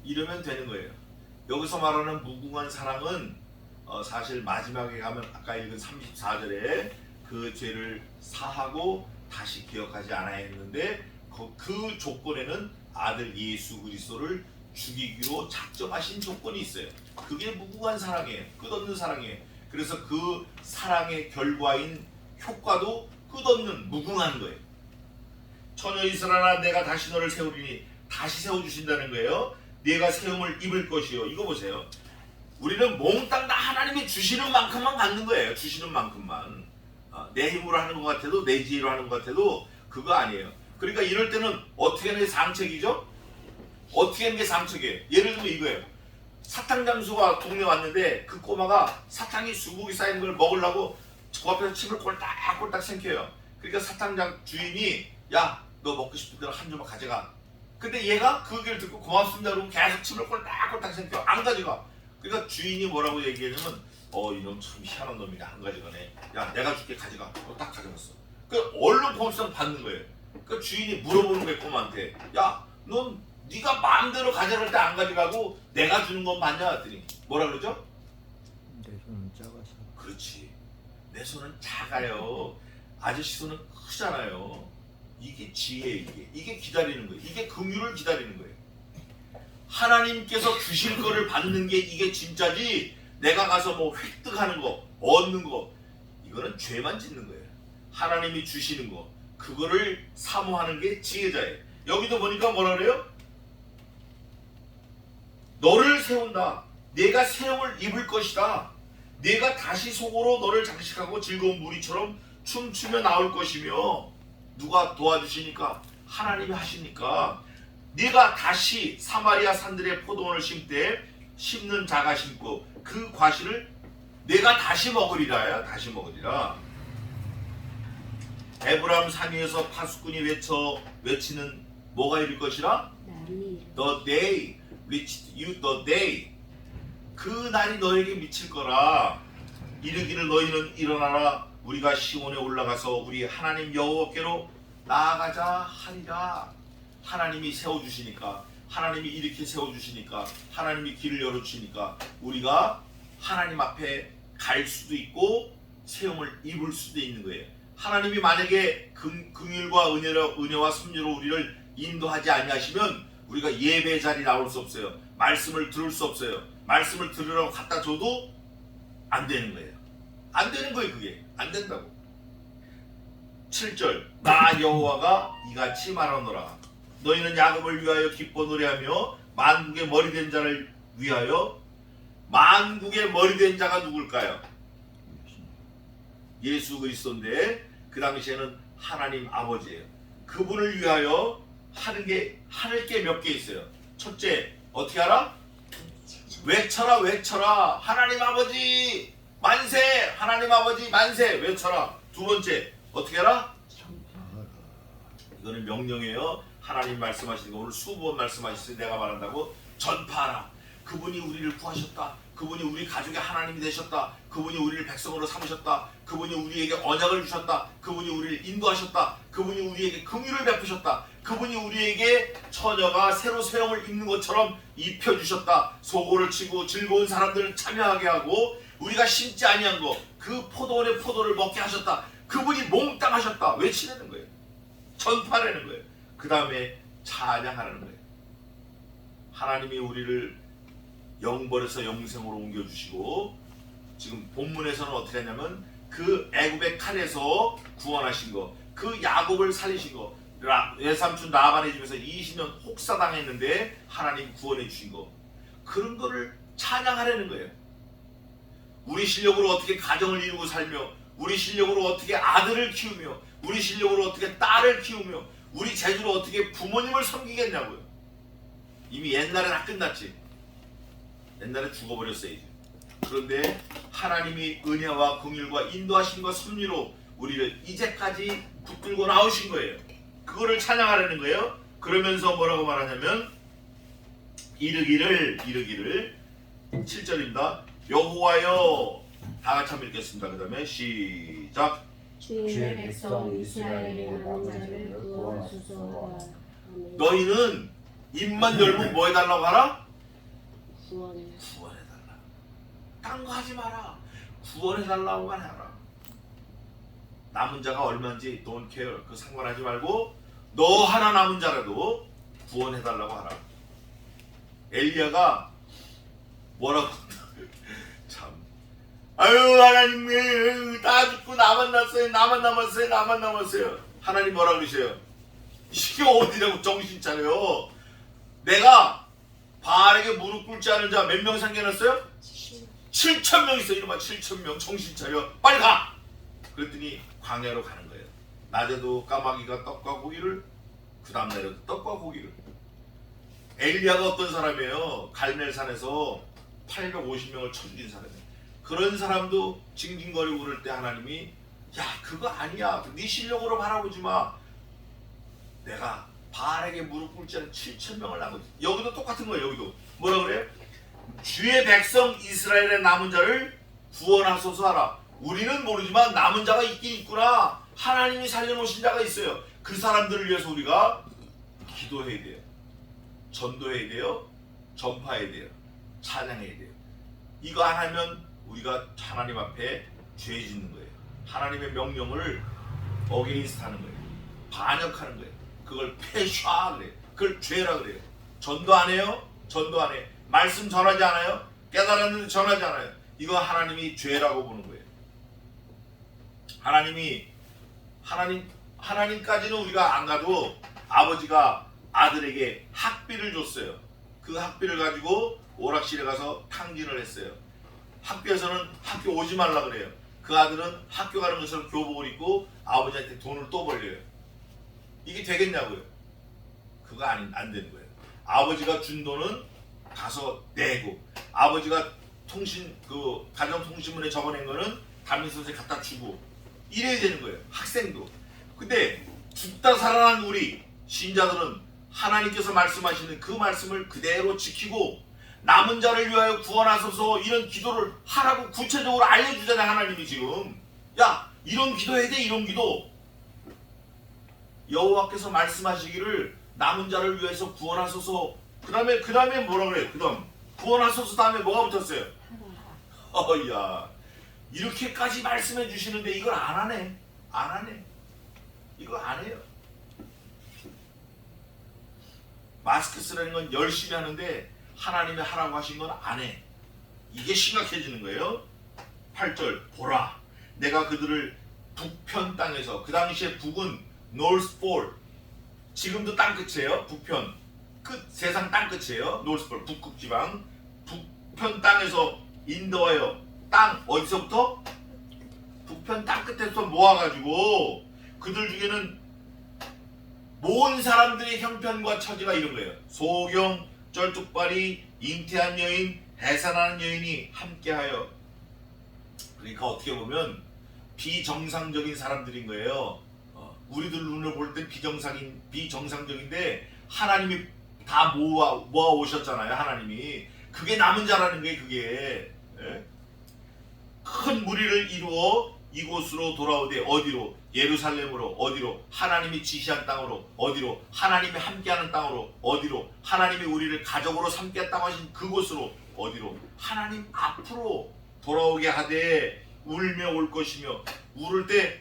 이러면 되는 거예요. 여기서 말하는 무궁한 사랑은 사실 마지막에 가면 아까 읽은 34절에 그 죄를 사하고 다시 기억하지 않아야 했는데 그 조건에는 아들 예수 그리스도를 죽이기로 작정하신 조건이 있어요. 그게 무궁한 사랑이에요. 끝없는 사랑이에요. 그래서 그 사랑의 결과인 효과도 끝없는 무궁한 거예요. 처녀 이스라엘아 내가 다시 너를 세우리니 다시 세워주신다는 거예요. 네가 세움을 입을 것이요. 이거 보세요. 우리는 몽땅 다 하나님이 주시는 만큼만 갖는 거예요. 주시는 만큼만. 내 힘으로 하는 것 같아도 내 지혜로 하는 것 같아도 그거 아니에요. 그러니까 이럴 때는 어떻게 하는 게 상책이죠? 어떻게 하는 게 상책이에요? 예를 들면 이거예요. 사탕 장수가 동네 왔는데 그 꼬마가 사탕이 수북이 쌓인 걸 먹으려고 그 앞에서 침을 꼴딱꼴딱 삼켜요. 그러니까 사탕장 주인이 야 너 먹고 싶은 대로 한 조각 가져가. 근데 얘가 그 얘기를 듣고 고맙습니다 그러고 계속 침을 꼴딱꼴딱 삼켜. 안 가져가. 그러니까 주인이 뭐라고 얘기하냐면 이놈 참 희한한 놈이네. 안 가져가네. 야 내가 줄게 가져가. 딱 가져갔어. 그 얼른 고맙습니다 받는 거예요. 그 주인이 물어보는 거예요 꼬마한테. 야 넌 네가 마음대로 가져갈 때 안 가져가고 내가 주는 건 맞냐 했더니 뭐라 그러죠? 내 손은 작아서. 그렇지. 내 손은 작아요. 아저씨 손은 크잖아요. 이게 지혜예요. 이게 기다리는 거예요. 이게 긍휼을 기다리는 거예요. 하나님께서 주실 거를 받는 게 이게 진짜지 내가 가서 뭐 획득하는 거 얻는 거 이거는 죄만 짓는 거예요. 하나님이 주시는 거 그거를 사모하는 게 지혜자예요. 여기도 보니까 뭐라 그래요? 너를 세운다. 내가 세움을 입을 것이다. 내가 다시 속으로 너를 장식하고 즐거운 무리처럼 춤추며 나올 것이며 누가 도와주시니까? 하나님이 하시니까 네가 다시 사마리아 산들의 포도원을 심되 심는 자가 심고 그 과실을 내가 다시 먹으리라. 다시 먹으리라. 에브라임 산 위에서 파수꾼이 외치는 뭐가 이룰 것이라? The day reached you the day. 그 날이 너에게 미칠 거라. 이르기를 너희는 일어나라. 우리가 시온에 올라가서 우리 하나님 여호와께로 나아가자 하리라. 하나님이 세워주시니까 하나님이 이렇게 세워주시니까 하나님이 길을 열어주시니까 우리가 하나님 앞에 갈 수도 있고 세움을 입을 수도 있는 거예요. 하나님이 만약에 긍휼과 은혜와 섭리로 우리를 인도하지 아니하시면 우리가 예배 자리 나올 수 없어요. 말씀을 들을 수 없어요. 말씀을 들으라고 갖다 줘도 안 되는 거예요. 안 되는 거예요. 그게 안 된다고. 7절 나 여호와가 이같이 말하노라. 너희는 야곱을 위하여 기뻐 노래하며 만국의 머리된 자를 위하여. 만국의 머리된 자가 누굴까요? 예수 그리스도인데 그 당시에는 하나님 아버지예요. 그분을 위하여 하는 게 몇 개 있어요. 첫째 어떻게 하라? 외쳐라 외쳐라. 하나님 아버지 만세. 하나님 아버지 만세. 외쳐라. 두 번째 어떻게 하라? 이거는 명령이에요. 하나님 말씀하시는 거 오늘 수번 말씀하셨어요. 내가 말한다고 전파하라. 그분이 우리를 구하셨다. 그분이 우리 가족의 하나님이 되셨다. 그분이 우리를 백성으로 삼으셨다. 그분이 우리에게 언약을 주셨다. 그분이 우리를 인도하셨다. 그분이 우리에게 긍휼을 베푸셨다. 그분이 우리에게 처녀가 새로 새 옷을 입는 것처럼 입혀주셨다. 소고를 치고 즐거운 사람들을 참여하게 하고 우리가 심지 아니한 거 그 포도원의 포도를 먹게 하셨다. 그분이 몽땅하셨다. 외치라는 거예요. 전파라는 거예요. 그 다음에 찬양하라는 거예요. 하나님이 우리를 영벌에서 영생으로 옮겨주시고 지금 본문에서는 어떻게 하냐면 그 애굽의 칼에서 구원하신 거, 그 야곱을 살리신 거, 외삼촌 라반의 집에서 20년 혹사당했는데 하나님 구원해 주신 거, 그런 거를 찬양하라는 거예요. 우리 실력으로 어떻게 가정을 이루고 살며, 우리 실력으로 어떻게 아들을 키우며, 우리 실력으로 어떻게 딸을 키우며, 우리 재주로 어떻게 부모님을 섬기겠냐고요. 이미 옛날에 다 끝났지. 옛날에 죽어버렸어요. 이제. 그런데 하나님이 은혜와 긍휼과 인도하심과 섭리로 우리를 이제까지 붙들고 나오신 거예요. 그거를 찬양하라는 거예요. 그러면서 뭐라고 말하냐면 이르기를 7절입니다. 여호와여, 다 같이 한번 읽겠습니다. 그 다음에 시작. 주의 백성 이스라엘의 남은 자를 구원하소서. 아멘. 너희는 입만 열면 뭐 해달라고 하라? 구원해달라. 딴 거 하지 마라. 구원해달라고만 하라. 남은 자가 얼마인지 don't care. 그 상관하지 말고 너 하나 남은 자라도 구원해달라고 하라. 엘리야가 뭐라고 참, 아유 하나님 다 죽고 나만 남았어요. 하나님 뭐라 그러세요? 이게 어디라고 정신 차려요. 내가 바알에게 무릎 꿇지 않은 자 몇 명 생겨났어요? 7,000명 있어. 이놈아 7,000명. 정신 차려. 빨리 가. 그랬더니 광야로 가는 거예요. 낮에도 까마귀가 떡과 고기를, 그 다음날에도 떡과 고기를. 엘리야가 어떤 사람이에요? 갈멜산에서 850명을 쳐 죽인 사람이에요. 그런 사람도 징징거리고 그럴 때 하나님이 야 그거 아니야. 네 실력으로 바라보지 마. 내가 바알에게 무릎 꿇지 않은 7,000명을 낳고. 여기도 똑같은 거예요. 여기도 뭐라 그래요? 주의 백성 이스라엘의 남은 자를 구원하소서 하라. 우리는 모르지만 남은 자가 있긴 있구나. 하나님이 살려놓으신 자가 있어요. 그 사람들을 위해서 우리가 기도해야 돼요. 전도해야 돼요. 전파해야 돼요. 찬양해야 돼요. 이거 안 하면 우리가 하나님 앞에 죄 짓는 거예요. 하나님의 명령을 어게인스트 하는 거예요. 반역하는 거예요. 그걸 폐샤 그래요. 그걸 죄라 그래요. 전도 안 해요? 전도 안 해. 말씀 전하지 않아요? 깨달았는데 전하지 않아요. 이거 하나님이 죄라고 보는 거예요. 하나님까지는 우리가 안 가도 아버지가 아들에게 학비를 줬어요. 그 학비를 가지고 오락실에 가서 탕진을 했어요. 학교에서는 학교 오지 말라 그래요. 그 아들은 학교 가는 것처럼 교복을 입고 아버지한테 돈을 또 벌려요. 이게 되겠냐고요? 그거 안 되는 거예요. 아버지가 준 돈은 가서 내고, 아버지가 가정통신문에 적어낸 거는 담임선생님 갖다 주고, 이래야 되는 거예요. 학생도. 근데 죽다 살아난 우리 신자들은 하나님께서 말씀하시는 그 말씀을 그대로 지키고 남은 자를 위하여 구원하소서 이런 기도를 하라고 구체적으로 알려주잖아요. 하나님이 지금 야 이런 기도해야 돼. 이런 기도. 여호와께서 말씀하시기를 남은 자를 위해서 구원하소서. 그 다음에 뭐라 그래요? 그 다음 구원하소서 다음에 뭐가 붙었어요? 야 이렇게까지 말씀해 주시는데 이걸 안 하네. 이거 안 해요. 마스크 쓰라는 건 열심히 하는데 하나님이 하라고 하신 건 안 해. 이게 심각해지는 거예요. 8절 보라 내가 그들을 북편 땅에서, 그 당시에 북은 노스폴, 지금도 땅끝이에요. 북편 끝, 세상 땅끝이에요. 노스폴 북극지방. 북편 땅에서 인도하여, 땅 어디서부터? 북편 땅끝에서 모아가지고 그들 중에는 모은 사람들의 형편과 처지가 이런 거예요. 소경, 쩔뚝발이, 잉태한 여인, 해산하는 여인이 함께하여. 그러니까 어떻게 보면 비정상적인 사람들인 거예요. 우리들 눈으로 볼 땐 비정상적인데 하나님이 다 모아 오셨잖아요. 하나님이 그게 남은 자라는 거예요. 그게 예? 큰 무리를 이루어 이곳으로 돌아오되 어디로? 예루살렘으로. 어디로? 하나님이 지시한 땅으로. 어디로? 하나님이 함께하는 땅으로. 어디로? 하나님이 우리를 가족으로 삼겠다고 하신 그곳으로. 어디로? 하나님 앞으로 돌아오게 하되 울며 올 것이며. 울을 때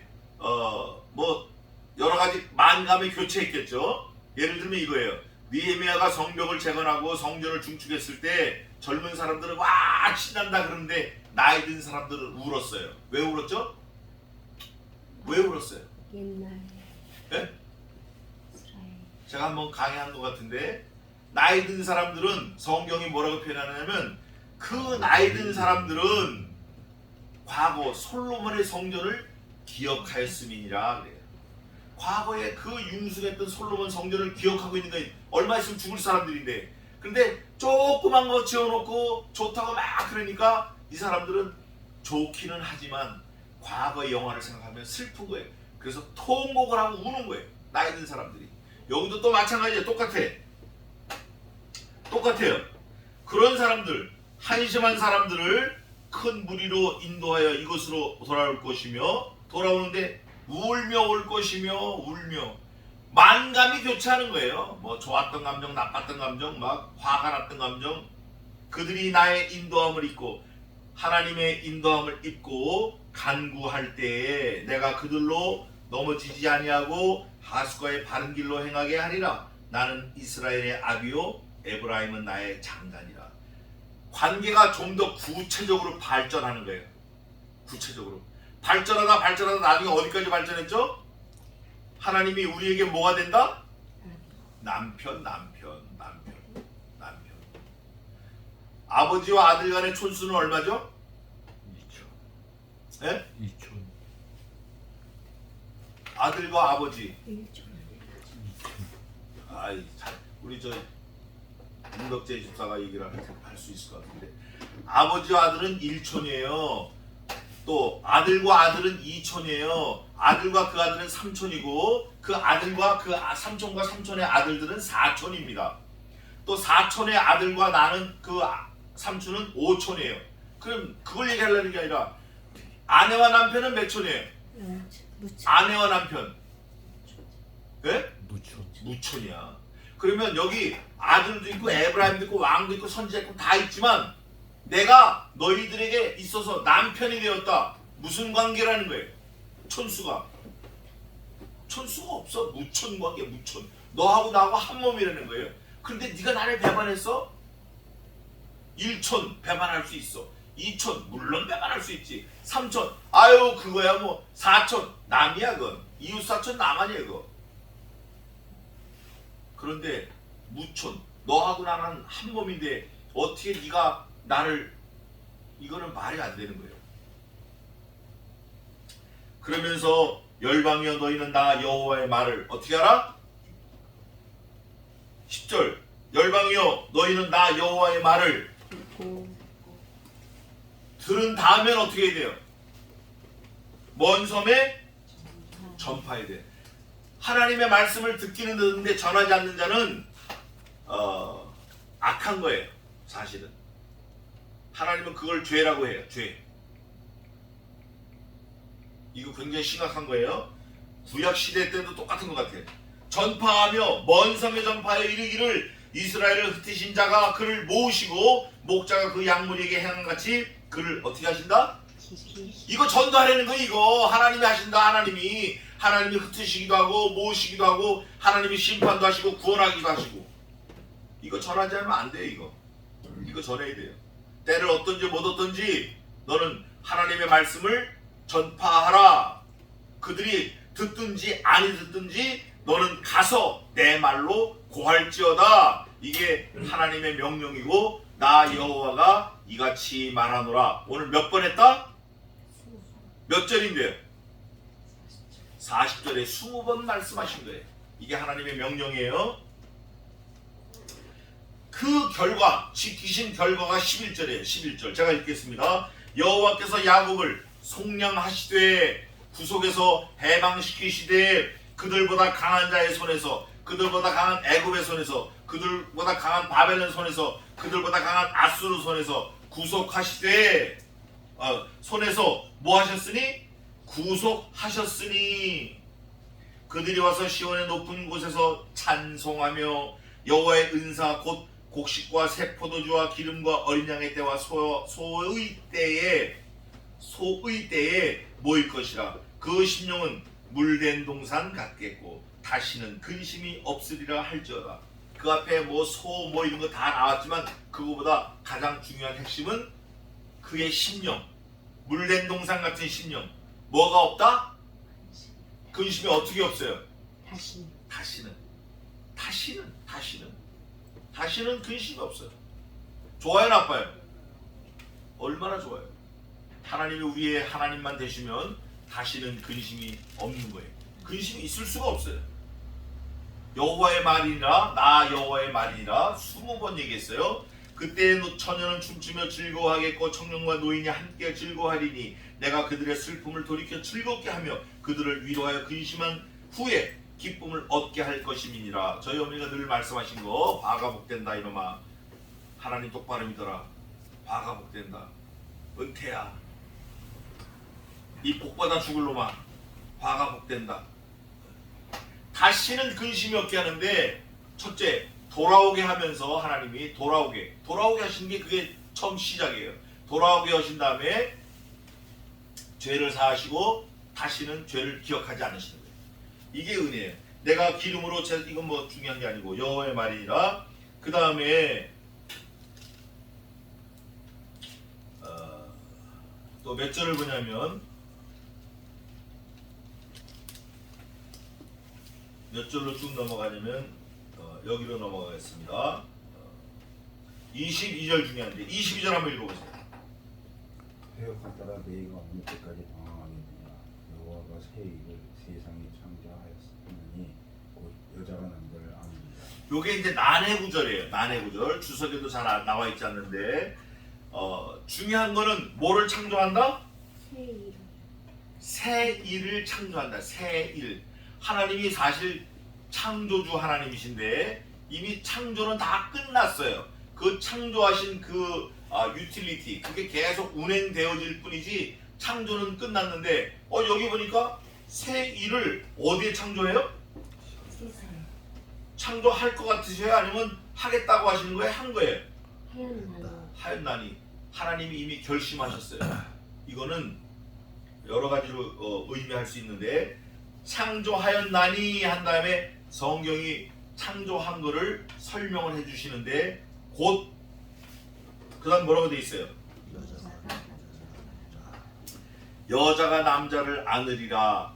뭐 여러 가지 만감의 교체했겠죠. 예를 들면 이거예요. 느헤미야가 성벽을 재건하고 성전을 중축했을 때 젊은 사람들은 와 신난다 그러는데 나이 든 사람들은 울었어요. 왜 울었죠? 왜 울었어요? 옛날 예? 이스라엘 제가 한번 강의한 것 같은데 나이 든 사람들은 성경이 뭐라고 표현하냐면 그 나이 든 사람들은 과거 솔로몬의 성전을 기억하였음이니라 그래요. 과거에 그 융숭했던 솔로몬 성전을 기억하고 있는 거예요. 얼마 있으면 죽을 사람들인데. 근데 조그만 거 지어놓고 좋다고 막 그러니까 이 사람들은 좋기는 하지만 과거의 영화를 생각하면 슬픈 거예요. 그래서 통곡을 하고 우는 거예요. 나이 든 사람들이. 여기도 또 마찬가지예요. 똑같아요. 그런 사람들, 한심한 사람들을 큰 무리로 인도하여 이곳으로 돌아올 것이며 돌아오는데 울며 올 것이며 울며 만감이 교차하는 거예요. 뭐 좋았던 감정, 나빴던 감정, 막 화가 났던 감정. 그들이 나의 인도함을 입고 하나님의 인도함을 입고 간구할 때에 내가 그들로 넘어지지 아니하고 하수가의 바른 길로 행하게 하리라. 나는 이스라엘의 아비요 에브라임은 나의 장단이라. 관계가 좀 더 구체적으로 발전하는 거예요. 구체적으로 발전하다 나중에 어디까지 발전했죠? 하나님이 우리에게 뭐가 된다? 남편. 아버지와 아들 간의 촌수는 얼마죠? 2촌. 예? 2촌. 아들과 아버지. 1조 아이 참 우리 저 윤덕재 집사가 얘기를 할 수 있을 것 같은데 아버지와 아들은 1촌이에요. 또 아들과 아들은 2촌이에요. 아들과 그 아들은 3촌이고 그 아들과 그 삼촌과 삼촌의 아들들은 4촌입니다. 또 4촌의 아들과 나는 그 삼촌은 5촌이에요. 그럼 그걸 얘기하려는 게 아니라 아내와 남편은 몇 촌이에요? 아내와 남편 예? 무촌이야. 그러면 여기 아들도 있고 에브라임도 있고 왕도 있고 선지자 있고 다 있지만 내가 너희들에게 있어서 남편이 되었다. 무슨 관계라는 거예요? 촌수가 없어. 무촌 관계. 무촌. 너하고 나하고 한 몸이라는 거예요. 근데 네가 나를 배반했어? 1촌 배반할 수 있어. 2촌 물론 배반할 수 있지. 3촌 아유 그거야 뭐. 4촌 남이야 그건. 이웃사촌 남 아니야 그거. 그런데 무촌 너하고 나는 한 몸인데 어떻게 네가 나를 이거는 말이 안 되는 거예요. 그러면서 열방이여 너희는 나 여호와의 말을 어떻게 알아? 10절 열방이여 너희는 나 여호와의 말을 들은 다음엔 어떻게 해야 돼요? 먼 섬에 전파해야 돼. 하나님의 말씀을 듣기는 듣는데 전하지 않는 자는 악한 거예요. 사실은 하나님은 그걸 죄라고 해요. 죄. 이거 굉장히 심각한 거예요. 구약 시대 때도 똑같은 것 같아요. 전파하며 먼 섬에 전파하여 이르기를 이스라엘을 흩으신 자가 그를 모으시고 목자가 그 양무리에게 행한 같이 그를 어떻게 하신다? 이거 전도하려는 거. 이거 하나님이 하신다. 하나님이 흩으시기도 하고 모으시기도 하고 하나님이 심판도 하시고 구원하기도 하시고. 이거 전하지 않으면 안 돼요. 이거 전해야 돼요. 때를 어떤지 못 어떤지 너는 하나님의 말씀을 전파하라. 그들이 듣든지 아니 듣든지 너는 가서 내 말로 고할지어다. 이게 하나님의 명령이고 나 여호와가 이같이 말하노라. 오늘 몇 번 했다? 몇 절인데요? 40절에 20번 말씀하신 거예요. 이게 하나님의 명령이에요. 그 결과 지키신 결과가 11절이에요. 11절 제가 읽겠습니다. 여호와께서 야곱을 속량하시되 구속에서 해방시키시되 그들보다 강한 자의 손에서, 그들보다 강한 애굽의 손에서, 그들보다 강한 바벨론 손에서, 그들보다 강한 아수르 손에서 구속하시되, 손에서 뭐 하셨으니? 구속하셨으니 그들이 와서 시온의 높은 곳에서 찬송하며 여호와의 은사 곧 곡식과 새 포도주와 기름과 어린 양의 때와 소의 때에 모일 것이라. 그 심령은 물된 동산 같겠고 다시는 근심이 없으리라 할지어다. 그 앞에 뭐 소 뭐 이런 거 다 나왔지만 그거보다 가장 중요한 핵심은 그의 심령, 물된 동산 같은 심령. 뭐가 없다? 근심이 어떻게 없어요? 다시는 근심이 없어요. 좋아요, 나빠요? 얼마나 좋아요? 하나님이 우리의 하나님만 되시면 다시는 근심이 없는 거예요. 근심이 있을 수가 없어요. 여호와의 말이니라, 나 여호와의 말이니라 20번 얘기했어요. 그때 처녀는 춤추며 즐거워하겠고 청년과 노인이 함께 즐거워하리니 내가 그들의 슬픔을 돌이켜 즐겁게 하며 그들을 위로하여 근심한 후에 기쁨을 얻게 할 것임이니라. 저희 어머니가 늘 말씀하신 거, 화가 복된다 이놈아. 하나님 똑바로 믿어라. 화가 복된다. 은퇴야. 이 복받아 죽을 놈아. 화가 복된다. 다시는 근심이 없게 하는데, 첫째, 돌아오게 하면서 하나님이 돌아오게 하신 게 그게 처음 시작이에요. 돌아오게 하신 다음에 죄를 사하시고 다시는 죄를 기억하지 않으시는 거예요. 이게 은혜예요. 내가 기름으로 이건 뭐 중요한 게 아니고 여호와의 말이니라. 그 다음에 또 몇 절을 보냐면 몇 절로 쭉 넘어가냐면 여기로 넘어가겠습니다. 22절 중요한데 22절 한번 읽어보세요. 회역하다가 너희가 어느 때까지 당황하겠느냐. 여호와가 새 일을 세상에 창조하였으니 곧 여자가 남자를 아느니라. 요게 이제 난해 구절이에요. 난해 구절. 주석에도 잘 나와 있지 않는데 중요한 거는 뭐를 창조한다? 새 일을 창조한다. 새 일. 하나님이 사실 창조주 하나님이신데 이미 창조는 다 끝났어요. 그 창조하신 그 유틸리티 그게 계속 운행되어질 뿐이지 창조는 끝났는데 여기 보니까 새 일을 어디에 창조해요? 창조할 것 같으세요? 아니면 하겠다고 하시는 거예요? 한 거예요? 하였나니 하나님이 이미 결심하셨어요. 이거는 여러 가지로 의미할 수 있는데 창조하였나니 한 다음에 성경이 창조한 거를 설명을 해주시는데 곧 그 다음 뭐라고 돼 있어요? 여자가 남자를 안으리라.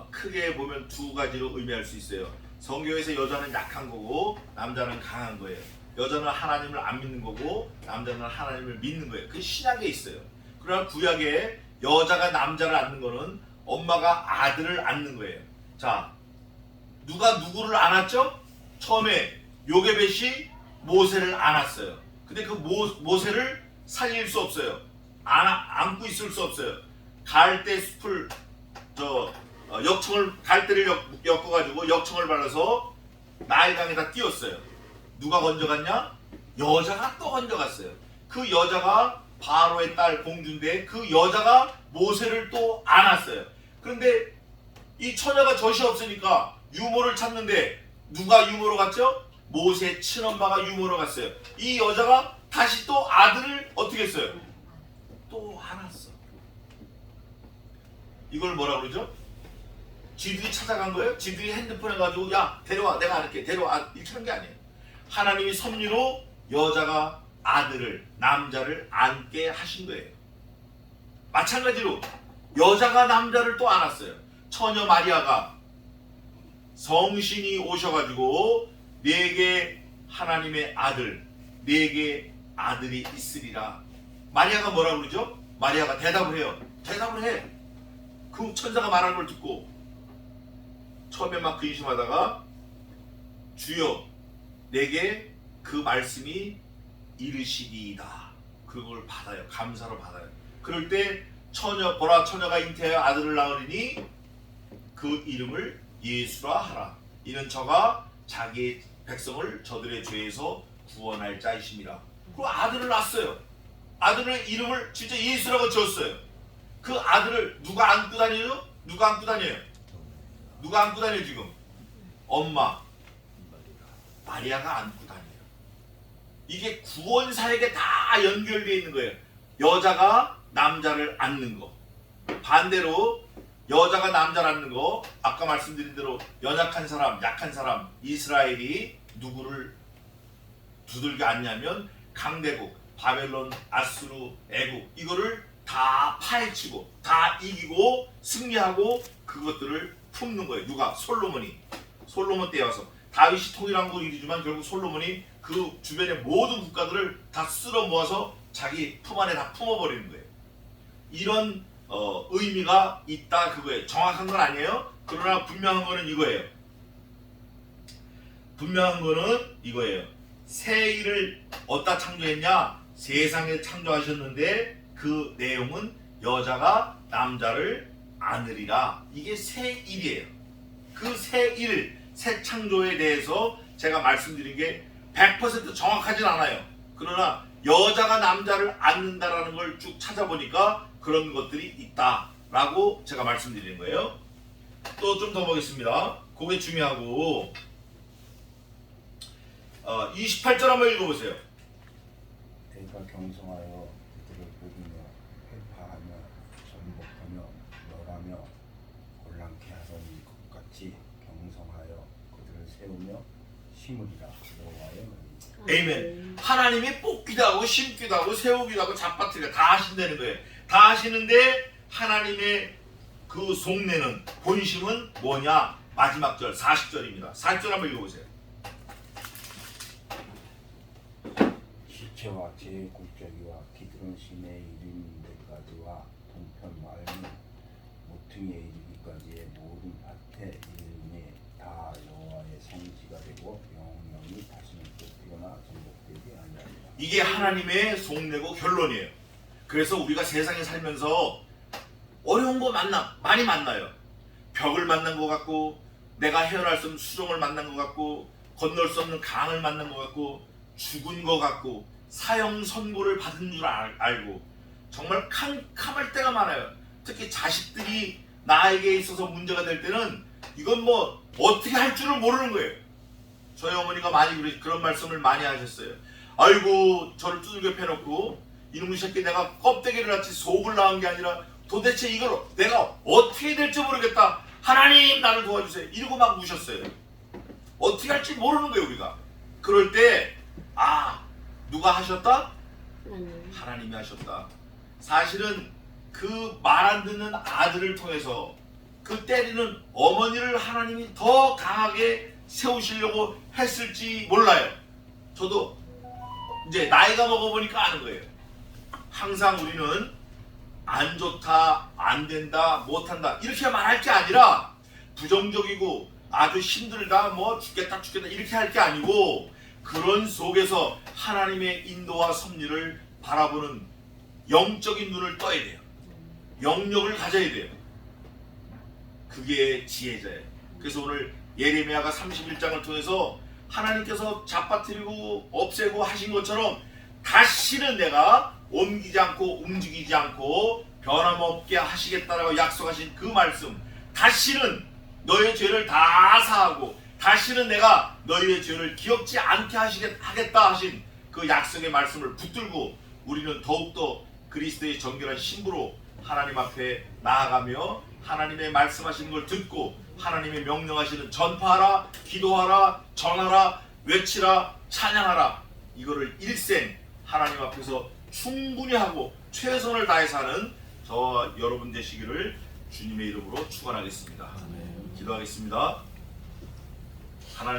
크게 보면 두 가지로 의미할 수 있어요. 성경에서 여자는 약한 거고 남자는 강한 거예요. 여자는 하나님을 안 믿는 거고 남자는 하나님을 믿는 거예요. 그 신약에 있어요. 그러나 구약에 여자가 남자를 안는 거는 엄마가 아들을 안는 거예요. 자, 누가 누구를 안았죠? 처음에 요게벳이 모세를 안았어요. 근데 그 모세를 살릴 수 없어요. 안고 있을 수 없어요. 갈대 숲을 갈대를 엮어가지고 역청을 발라서 나일강에다 띄웠어요. 누가 건져갔냐? 여자가 또 건져갔어요. 그 여자가 바로의 딸 공주인데 그 여자가 모세를 또 안았어요. 그런데 이 처녀가 젖이 없으니까 유모를 찾는데 누가 유모로 갔죠? 모세 친엄마가 유모로 갔어요. 이 여자가 다시 또 아들을 어떻게 했어요? 또 안았어. 이걸 뭐라 그러죠? 지들이 찾아간 거예요? 지들이 핸드폰 해가지고 야 데려와 내가 안을게 데려와 이렇게 하는 게 아니에요. 하나님이 섭리로 여자가 아들을 남자를 안게 하신 거예요. 마찬가지로 여자가 남자를 또 안았어요. 처녀 마리아가 성신이 오셔가지고 네게 하나님의 아들 네게 아들이 있으리라. 마리아가 뭐라 그러죠? 마리아가 대답을 해요. 대답을 해. 그 천사가 말하는 걸 듣고 처음에 막 근심하다가 주여 내게 그 말씀이 이르시리이다. 그걸 받아요. 감사로 받아요. 그럴 때 보라 처녀가 잉태하여 아들을 낳으리니 그 이름을 예수라 하라. 이는 저가 자기 백성을 저들의 죄에서 구원할 자이심이라. 그 아들을 낳았어요. 아들의 이름을 진짜 예수라고 지었어요. 그 아들을 누가 안고 다녀요? 누가 안고 다녀요? 누가 안고 다녀요 지금? 엄마 마리아가 안고 다녀요. 이게 구원사에게 다 연결되어 있는 거예요. 여자가 남자를 안는 거. 반대로 여자가 남자를 안는 거, 아까 말씀드린 대로 연약한 사람, 약한 사람, 이스라엘이 누구를 두들겨 안냐면 강대국, 바벨론, 아수르, 애국, 이거를 다 파헤치고 다 이기고 승리하고 그것들을 품는 거예요. 누가? 솔로몬이. 솔로몬 때 와서 다윗이 통일한 건 일이지만 결국 솔로몬이 그 주변의 모든 국가들을 다 쓸어 모아서 자기 품 안에 다 품어버리는 거예요. 이런 의미가 있다 그거예요. 정확한 건 아니에요. 그러나 분명한 거는 이거예요. 분명한 거는 이거예요. 새 일을 어디다 창조했냐? 세상에 창조하셨는데 그 내용은 여자가 남자를 안으리라. 이게 새 일이에요. 그 새 일, 새 창조에 대해서 제가 말씀드린 게 100% 정확하진 않아요. 그러나 여자가 남자를 안는다라는 걸 쭉 찾아보니까 그런 것들이 있다라고 제가 말씀드리는 거예요. 또 좀 더 보겠습니다. 그게 중요하고 28절 한번 읽어보세요. 내가 경성하여 그들을 먹이며 회파하며 전복하며 멸하며 곤란케 하더니 것 같이 경성하여 그들을 세우며 심으리라. 여호와의 말이니라. 에이멘. 하나님이 뽑기도 하고 심기도 하고 세우기도 하고 잡아뜨리고 다 하신다는 거예요. 다 하시는데 하나님의 그 속내는 본심은 뭐냐? 마지막 절 40절입니다. 40절 한번 읽어보세요. 시체와 제 골짜기와 기드론 시내에 이르는 데까지와 동편 마을은 모퉁이에 이르기까지의 모든 밭에 이르니 다 여호와의 성지가 되고 영영이 다시는 또 피거나 전복되지 아니하리라. 이게 하나님의 속내고 결론이에요. 그래서 우리가 세상에 살면서 어려운 거 많이 만나요. 벽을 만난 것 같고, 내가 헤어날 수 없는 수종을 만난 것 같고, 건널 수 없는 강을 만난 것 같고, 죽은 것 같고, 사형 선고를 받은 줄 알고, 정말 캄캄할 때가 많아요. 특히 자식들이 나에게 있어서 문제가 될 때는 이건 뭐 어떻게 할 줄을 모르는 거예요. 저희 어머니가 많이 그런 말씀을 많이 하셨어요. 아이고 저를 두들겨 패놓고 이놈의 새끼 내가 껍데기를 낳지 속을 낳은 게 아니라 도대체 이걸 내가 어떻게 될지 모르겠다. 하나님 나를 도와주세요. 이러고 막 우셨어요. 어떻게 할지 모르는 거예요 우리가. 그럴 때 누가 하셨다? 하나님이 하셨다. 사실은 그 말 안 듣는 아들을 통해서 그 때리는 어머니를 하나님이 더 강하게 세우시려고 했을지 몰라요. 저도 이제 나이가 먹어보니까 아는 거예요. 항상 우리는 안 좋다, 안 된다, 못한다 이렇게 말할 게 아니라 부정적이고 아주 힘들다, 뭐 죽겠다 이렇게 할 게 아니고 그런 속에서 하나님의 인도와 섭리를 바라보는 영적인 눈을 떠야 돼요. 영역을 가져야 돼요. 그게 지혜자예요. 그래서 오늘 예레미야가 31장을 통해서 하나님께서 잡아뜨리고 없애고 하신 것처럼 다시는 내가 옮기지 않고 움직이지 않고 변함없게 하시겠다라고 약속하신 그 말씀, 다시는 너의 죄를 다 사하고 다시는 내가 너희의 죄를 기억지 않게 하겠다 하신 그 약속의 말씀을 붙들고 우리는 더욱더 그리스도의 정결한 신부로 하나님 앞에 나아가며 하나님의 말씀하시는 걸 듣고 하나님의 명령하시는 전파하라, 기도하라, 전하라, 외치라, 찬양하라, 이거를 일생 하나님 앞에서 충분히 하고 최선을 다해서 하는 저 여러분 되시기를 주님의 이름으로 축원하겠습니다. 기도하겠습니다. 하나님